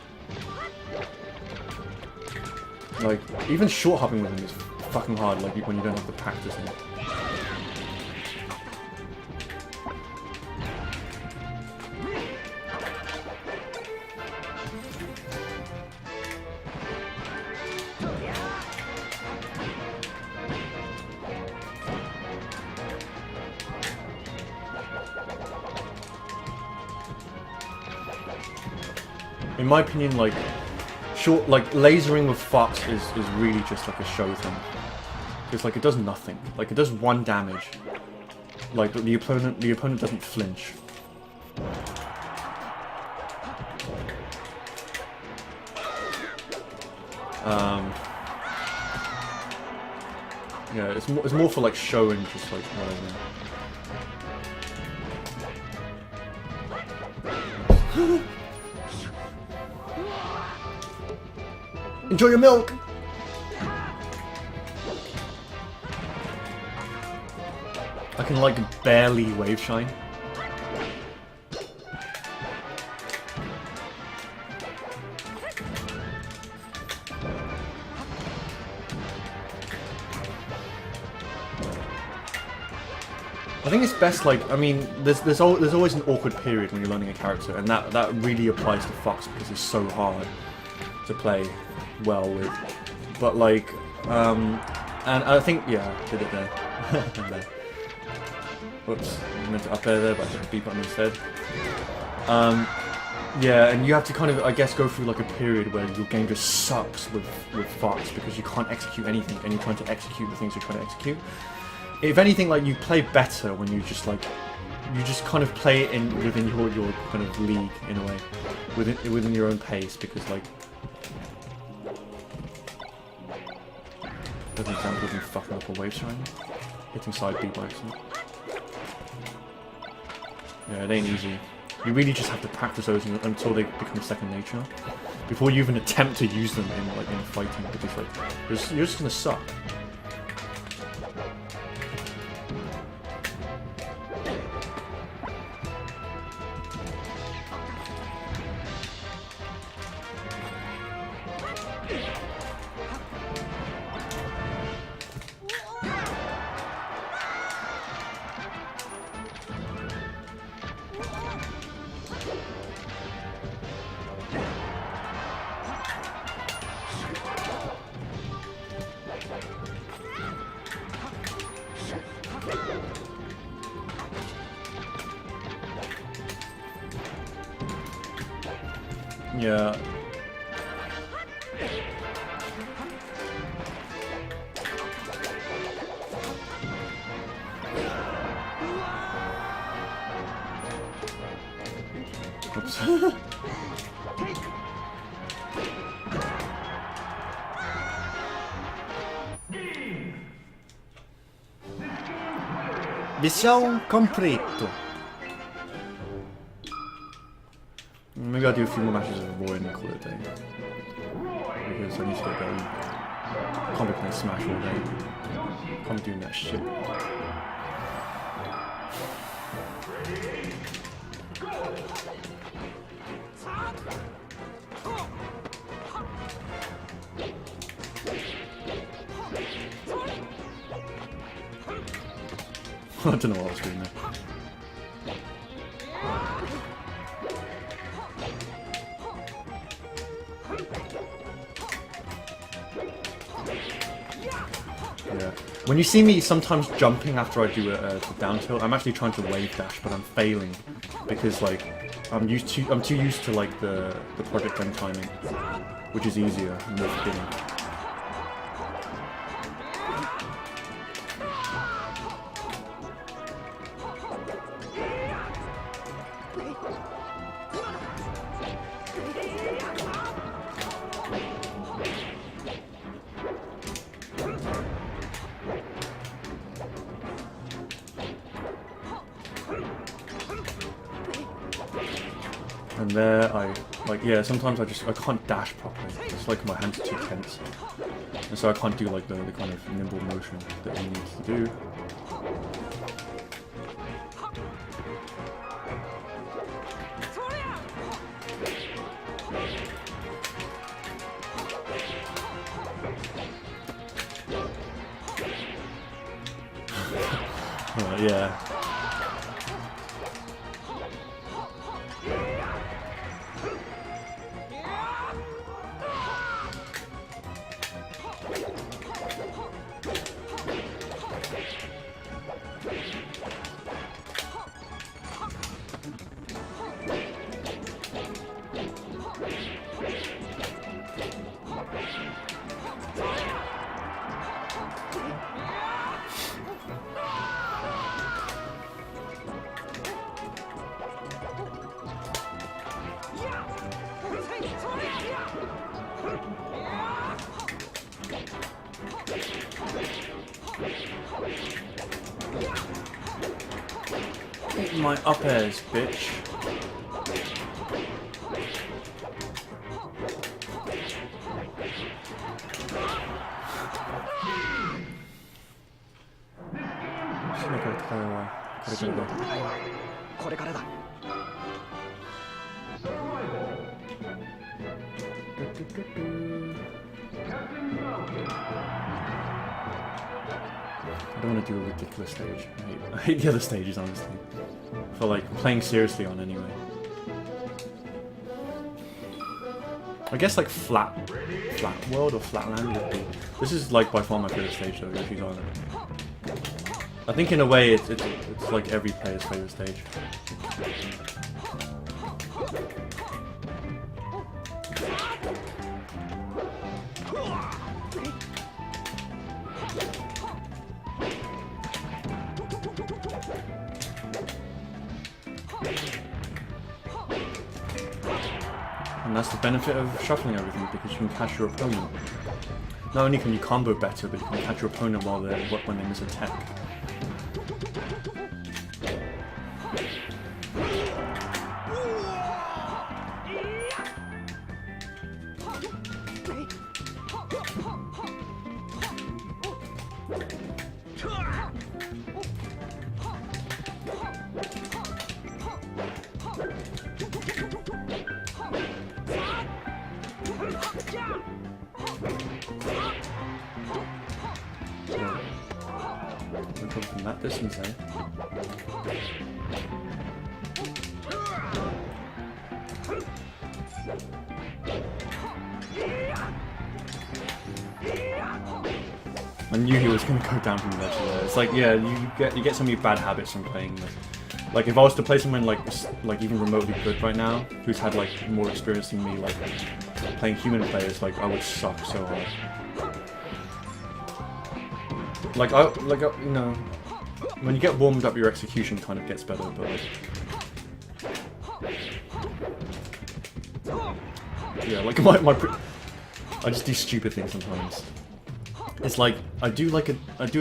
Like, even short hopping with him is fucking hard, like, when you don't have to practice it. In my opinion, like, lasering with Fox is really just like a show thing. Because, like, it does nothing. Like, it does 1 damage. Like, but the opponent doesn't flinch. Yeah, it's more for, like, showing, just like whatever. Enjoy your milk! I can, like, barely wave shine. I think it's best, like, I mean, there's always an awkward period when you're learning a character, and that really applies to Fox because it's so hard to play well with. But, like, and I think, yeah, did it there. There. Whoops, I meant to up air there, but I hit the B button instead. Yeah, and you have to kind of, I guess, go through, like, a period where your game just sucks with Fox because you can't execute anything, and you're trying to execute the things you're trying to execute. If anything, like, you play better when you just, like, you just kind of play it within your kind of league, in a way, within your own pace, because, like, as an example of me fucking up a wave shine, hitting side B by accident. Yeah, it ain't easy. You really just have to practice those until they become second nature, before you even attempt to use them in fighting, because, like, you're just gonna suck. Yeah. Oops. Missão completo. Maybe I'll do a few more matches of Roy and call it a day. Because I need to get going. Can't be playing Smash all day. Can't be doing that shit. I don't know what I was doing there. Yeah. When you see me sometimes jumping after I do a down tilt, I'm actually trying to wave dash, but I'm failing because, like, I'm too used to like the Project M timing, which is easier and more forgiving. And there, yeah, sometimes I can't dash properly. It's like my hands are too tense. And so I can't do like the kind of nimble motion that you need to do. Yeah. Take my up airs, bitch. I don't want to do a ridiculous stage. I hate the other stages, honestly. For like playing seriously on anyway. I guess like flat world or flatland would be. This is like by far my favorite stage though, Yoshi's Island. I think in a way it's like every player's favorite stage. And that's the benefit of shuffling everything, because you can catch your opponent. Not only can you combo better, but you can catch your opponent when they miss a tech. From that distance, eh? I knew he was going to go down from the ledge there. It's like, yeah, you get so many bad habits from playing this. Like if I was to play someone like even remotely good right now, who's had like more experience than me, like playing human players, like I would suck so hard. Like you know, when you get warmed up, your execution kind of gets better, but like, yeah, like I just do stupid things sometimes. It's like I do a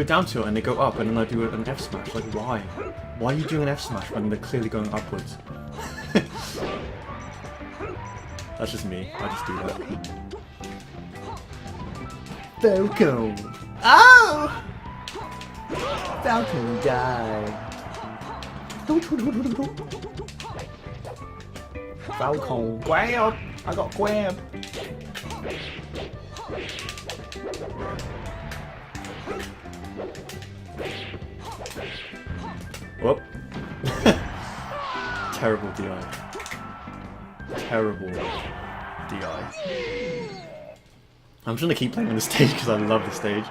down tilt and they go up, and then I do an F smash. Like why? Why are you doing an F smash when they're clearly going upwards? That's just me. I just do that. Falcon. Oh! Falcon die. Falcon. Grab! I got grab. Whoop. Terrible DI. Terrible DI. I'm just gonna keep playing on the stage because I love the stage.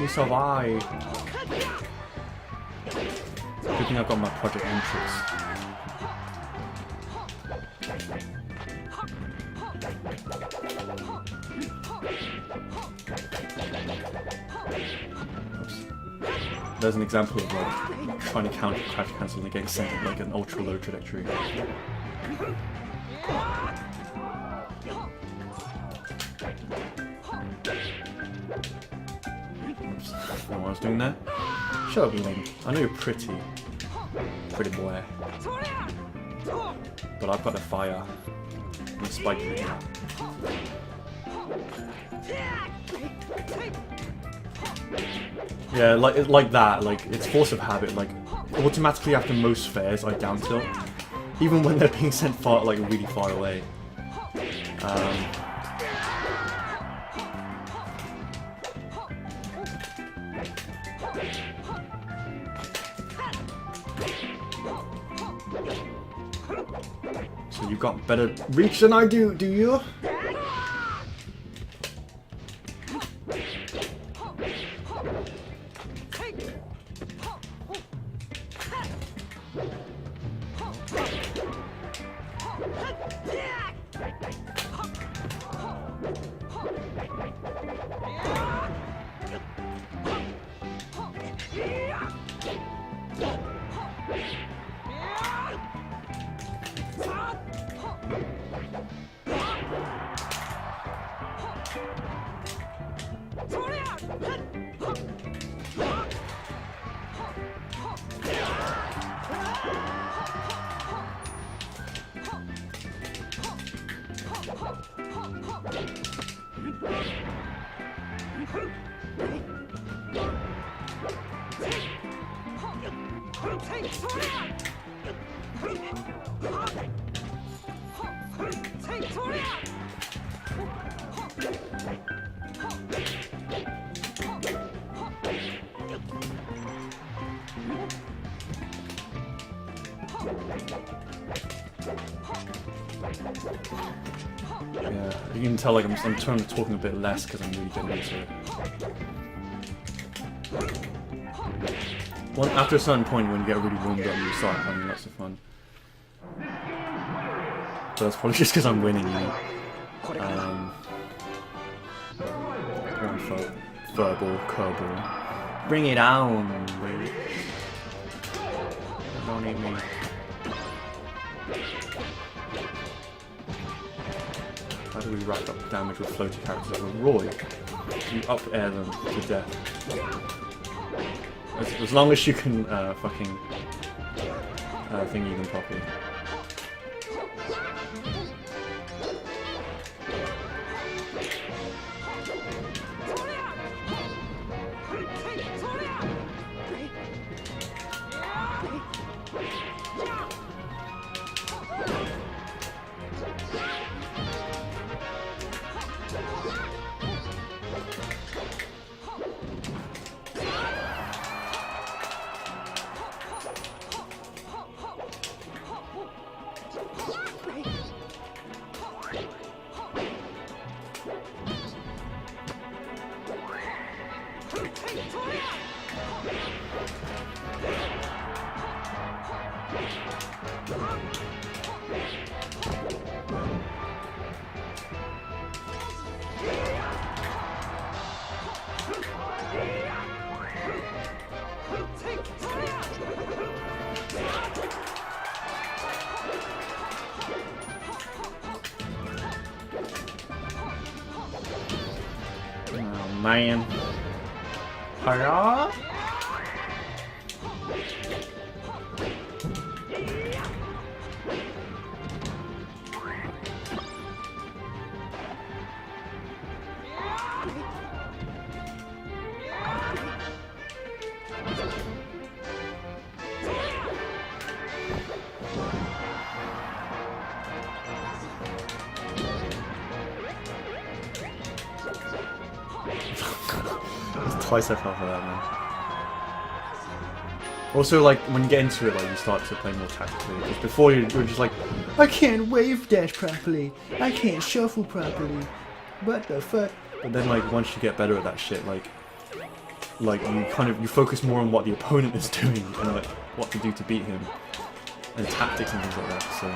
You survived. Good thing I've got my project entrance. There's an example of like trying to counter crash cancel and getting sent at like an ultra low trajectory. Oops. That's not what I was doing there. Shut up, Link. I know you're pretty. Pretty boy. But I've got a fire. And a spike thing. Yeah, like that, like, it's force of habit, like, automatically after most fairs I down tilt, even when they're being sent far, like, really far away. So you've got better reach than I do you? Yeah, you can tell like I'm trying to talking a bit less because I'm really getting into it. After a certain point when you get really warmed up, you start having lots of fun. But that's probably just because I'm winning, you know. Verbal, curveball. Bring it down, baby. Don't eat me. How do we rack up damage with floaty characters like Roy? You up air them to death. As long as you can fucking thingy them properly. Man. Hurrah! twice I fell for that, man. Also, like, when you get into it, like, you start to play more tactically. Because before you're just like, I can't wave dash properly, I can't shuffle properly, what the fuck? But then, like, once you get better at that shit, like you focus more on what the opponent is doing and like what to do to beat him, and tactics and things like that. So.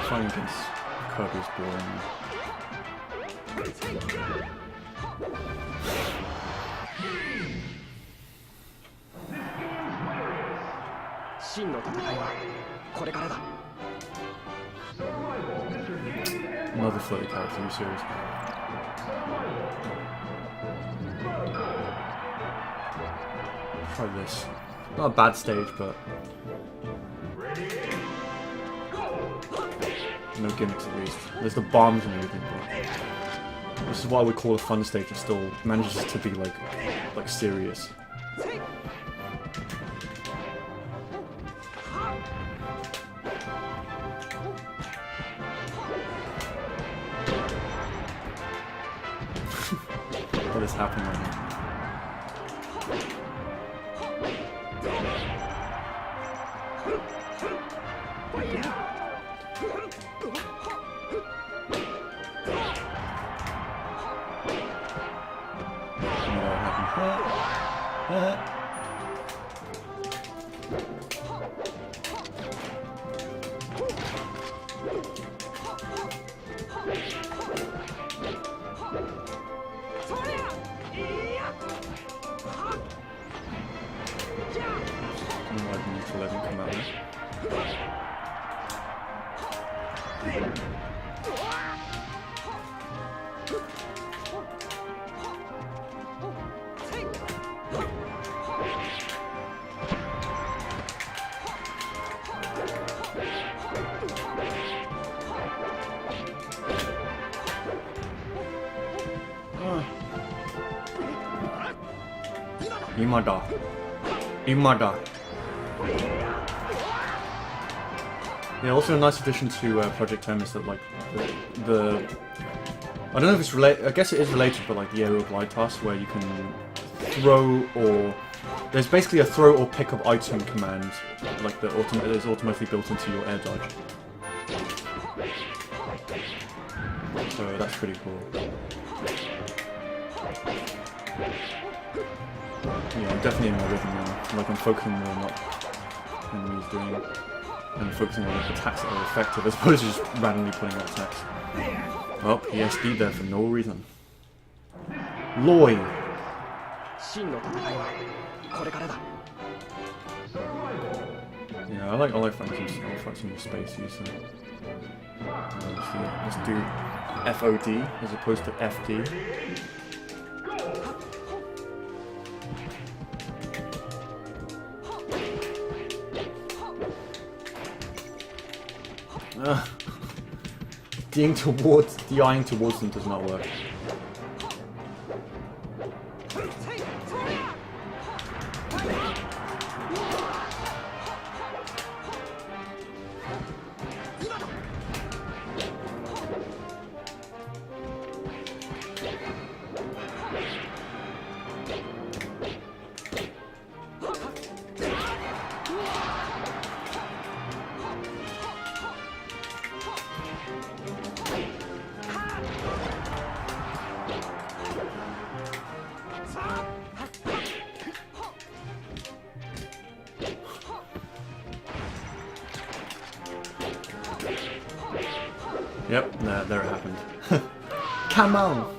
Fighting against Kirby is boring. Another floaty character, are you serious? Try this. Not a bad stage, but no gimmicks at least. There's the bombs and everything, but this is what I would call a fun stage that still manages to be like serious. What is happening right now? Let him come out there. Imada. Imada. Yeah, also a nice addition to Project M is that like the I don't know if it's related. I guess it is related, but like the aerial glide task where you can throw or there's basically a throw or pick up item command like that is automatically built into your air dodge. So that's pretty cool. Yeah, I'm definitely in my rhythm now. Like I'm focusing more on what enemies doing. And focusing on attacks that are effective as opposed to just randomly putting out attacks. Well, he SD'd there for no reason. Loi! Yeah, I like fighting some more space use. Let's do FOD as opposed to FD. DIing towards them does not work. Yep, nah, there it happened. Come on!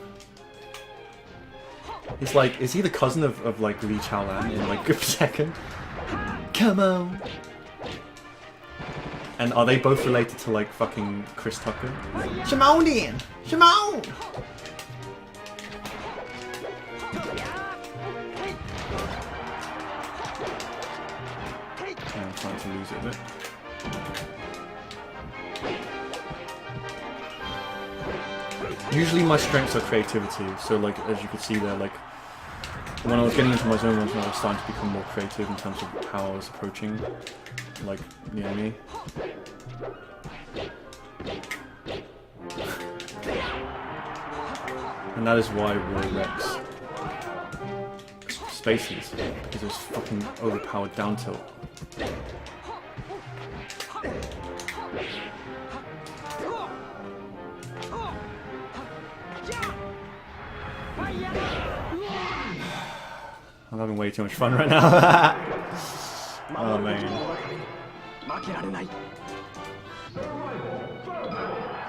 He's like, is he the cousin of like Lee Chaolan in like Good Second? Come on! And are they both related to like fucking Chris Tucker? Shimon! Shimon! I'm trying to lose it a bit. Usually my strengths are creativity, so like as you could see there, like when I was getting into my zone, I was starting to become more creative in terms of how I was approaching like the enemy. And that is why Roy Rex spaces, because it was fucking overpowered down tilt. I'm having way too much fun right now. Oh man.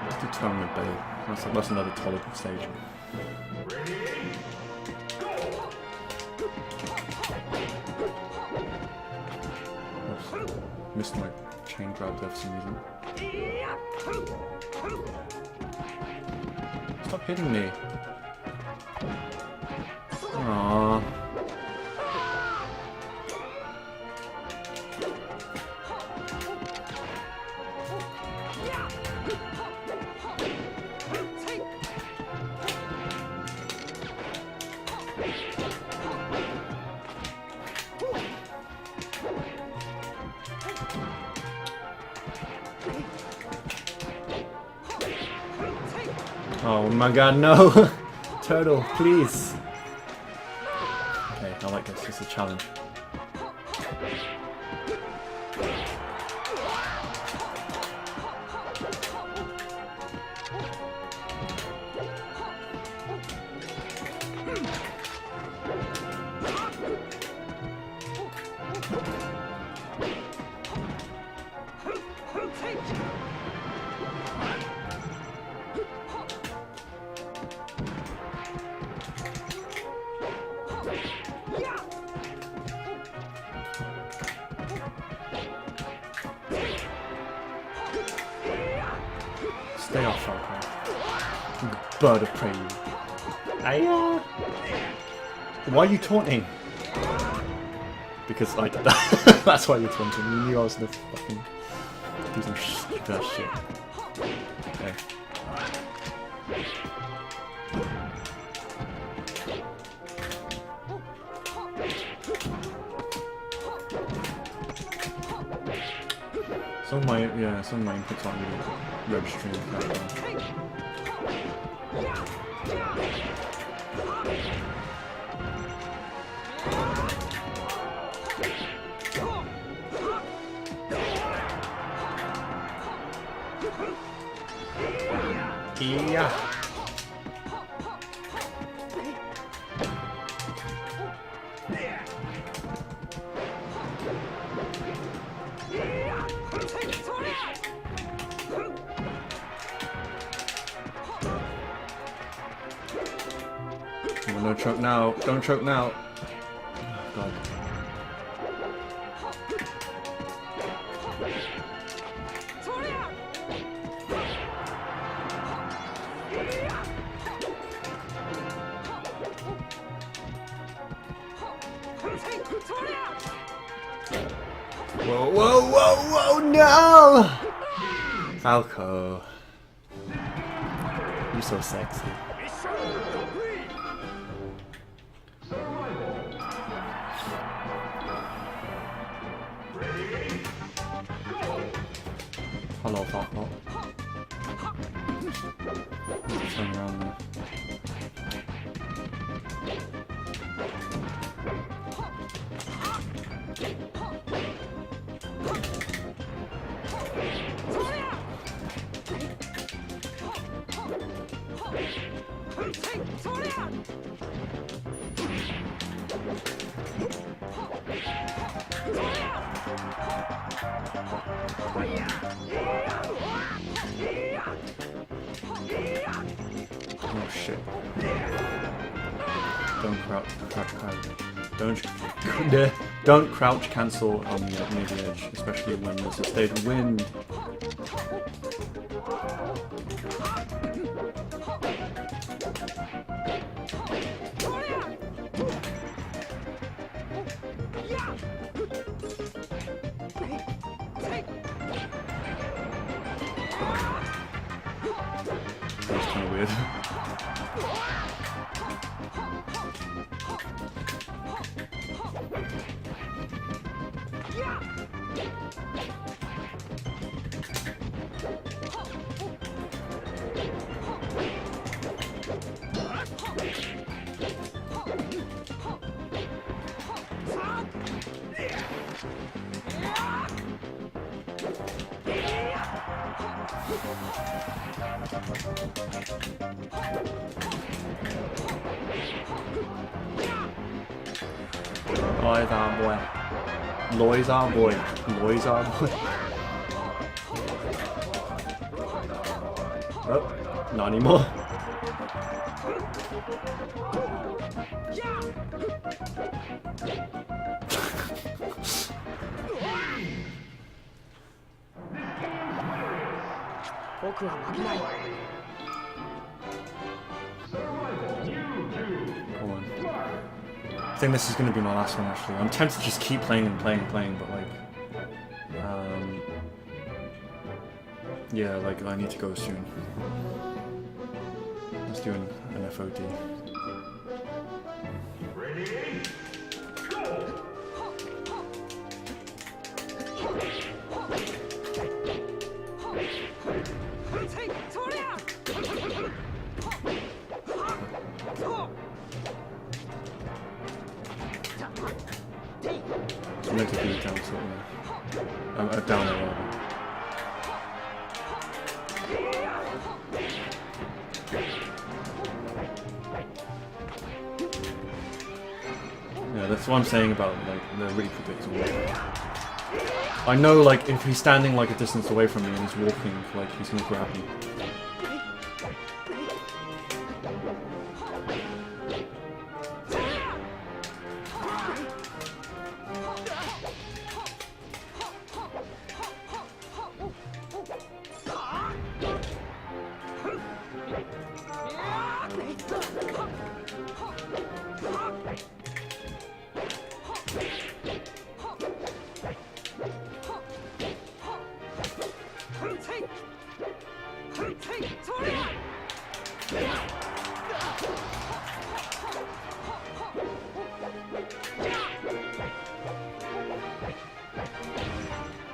Let's do Tournament Bay. That's another tolerable stage. Oops. Missed my chain grab there for some reason. Stop hitting me. Aww. Oh my god, no! Turtle, please! Okay, I like this. It's a challenge. Stay off, Falco. Bird of prey. Aye. Why are you taunting? Because I did that. That's why you're taunting. You knew I was gonna fucking do some stupid ass shit. Okay. Some of my inputs aren't really registering that well. Yeah. Oh, don't choke now. Don't choke now. Oh, God. Whoa, whoa, whoa, whoa, no! Falco. You're so sexy. Hello, Falco. Turn around there. Oh shit. Don't crouch don't crouch cancel on the near the edge, especially when there's a state of wind. That's kind of weird. lopsided. Lois our boy. Lois our boy. Lois our boy. Oh, not anymore. Come on. I think this is going to be my last one actually. I'm tempted to just keep playing and playing and playing, but like... yeah, like I need to go soon. Let's do an FOD. Ready? Go! I'm meant to be down somewhere. Down there. Yeah, that's what I'm saying about like they're really predictable. I know like if he's standing like a distance away from me and he's walking, like he's gonna grab me.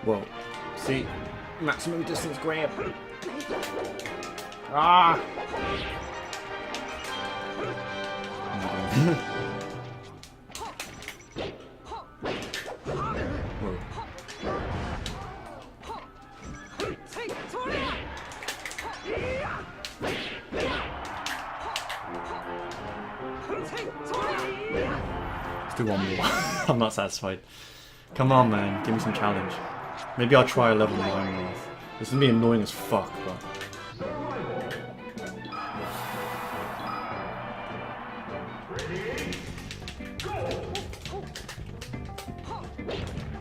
Whoa. See? Maximum distance grab. Ah! Whoa. Let's do one more. I'm not satisfied. Come on, man. Give me some challenge. Maybe I'll try a level 9 Wrath. This is gonna be annoying as fuck, but...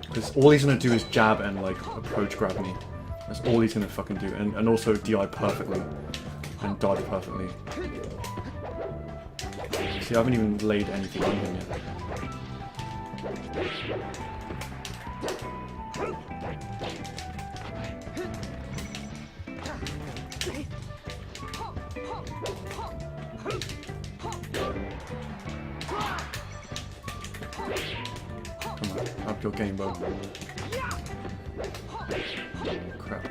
Because all he's gonna do is jab and, like, approach grab me. That's all he's gonna fucking do. And also DI perfectly. And dodge perfectly. See, I haven't even laid anything on him yet. Come on, up your game, bro. Crap.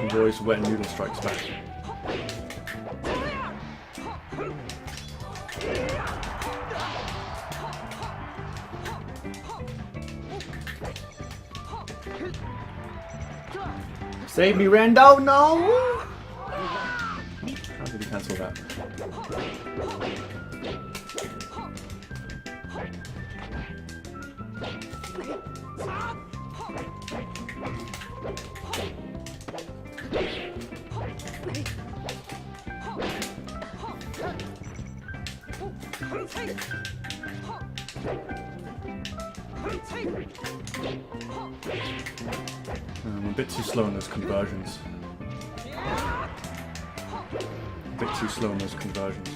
Boys, wet noodle strikes back. Save me, Rando! No! How did he cancel that? I'm a bit too slow in those conversions. A bit too slow in those conversions.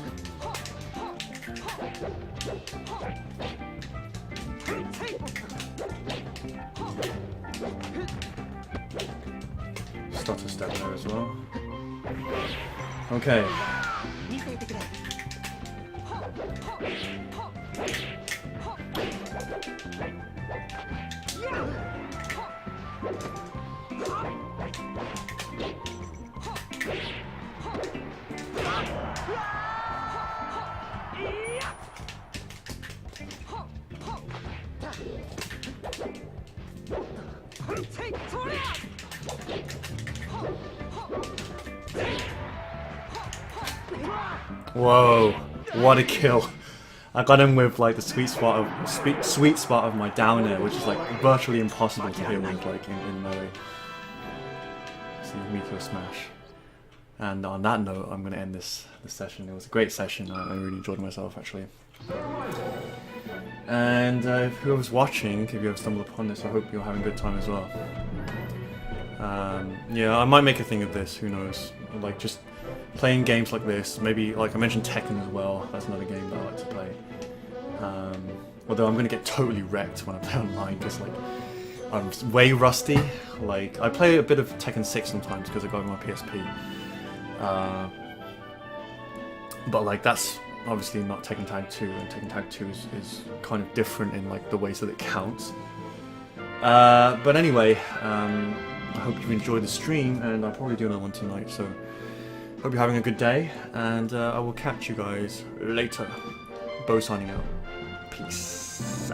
Stutter step there as well. Okay. Whoa, what a kill. I got him with like the sweet spot of my down air, which is like virtually impossible to hit with like in melee. See, Meteor Smash. And on that note, I'm going to end this session. It was a great session. I really enjoyed myself actually. And whoever's watching, if you have stumbled upon this, I hope you're having a good time as well. Yeah, I might make a thing of this, who knows. Like just playing games like this, maybe like I mentioned Tekken as well, that's another game that I like to play. Although I'm going to get totally wrecked when I play online because like I'm way rusty. Like I play a bit of Tekken 6 sometimes because I got it on my PSP. But like that's obviously not Tekken Tag 2, and Tekken Tag 2 is kind of different in like the ways that it counts. But anyway, I hope you've enjoyed the stream, and I'll probably do another one tonight, so hope you're having a good day, and I will catch you guys later. Bo signing out. Peace.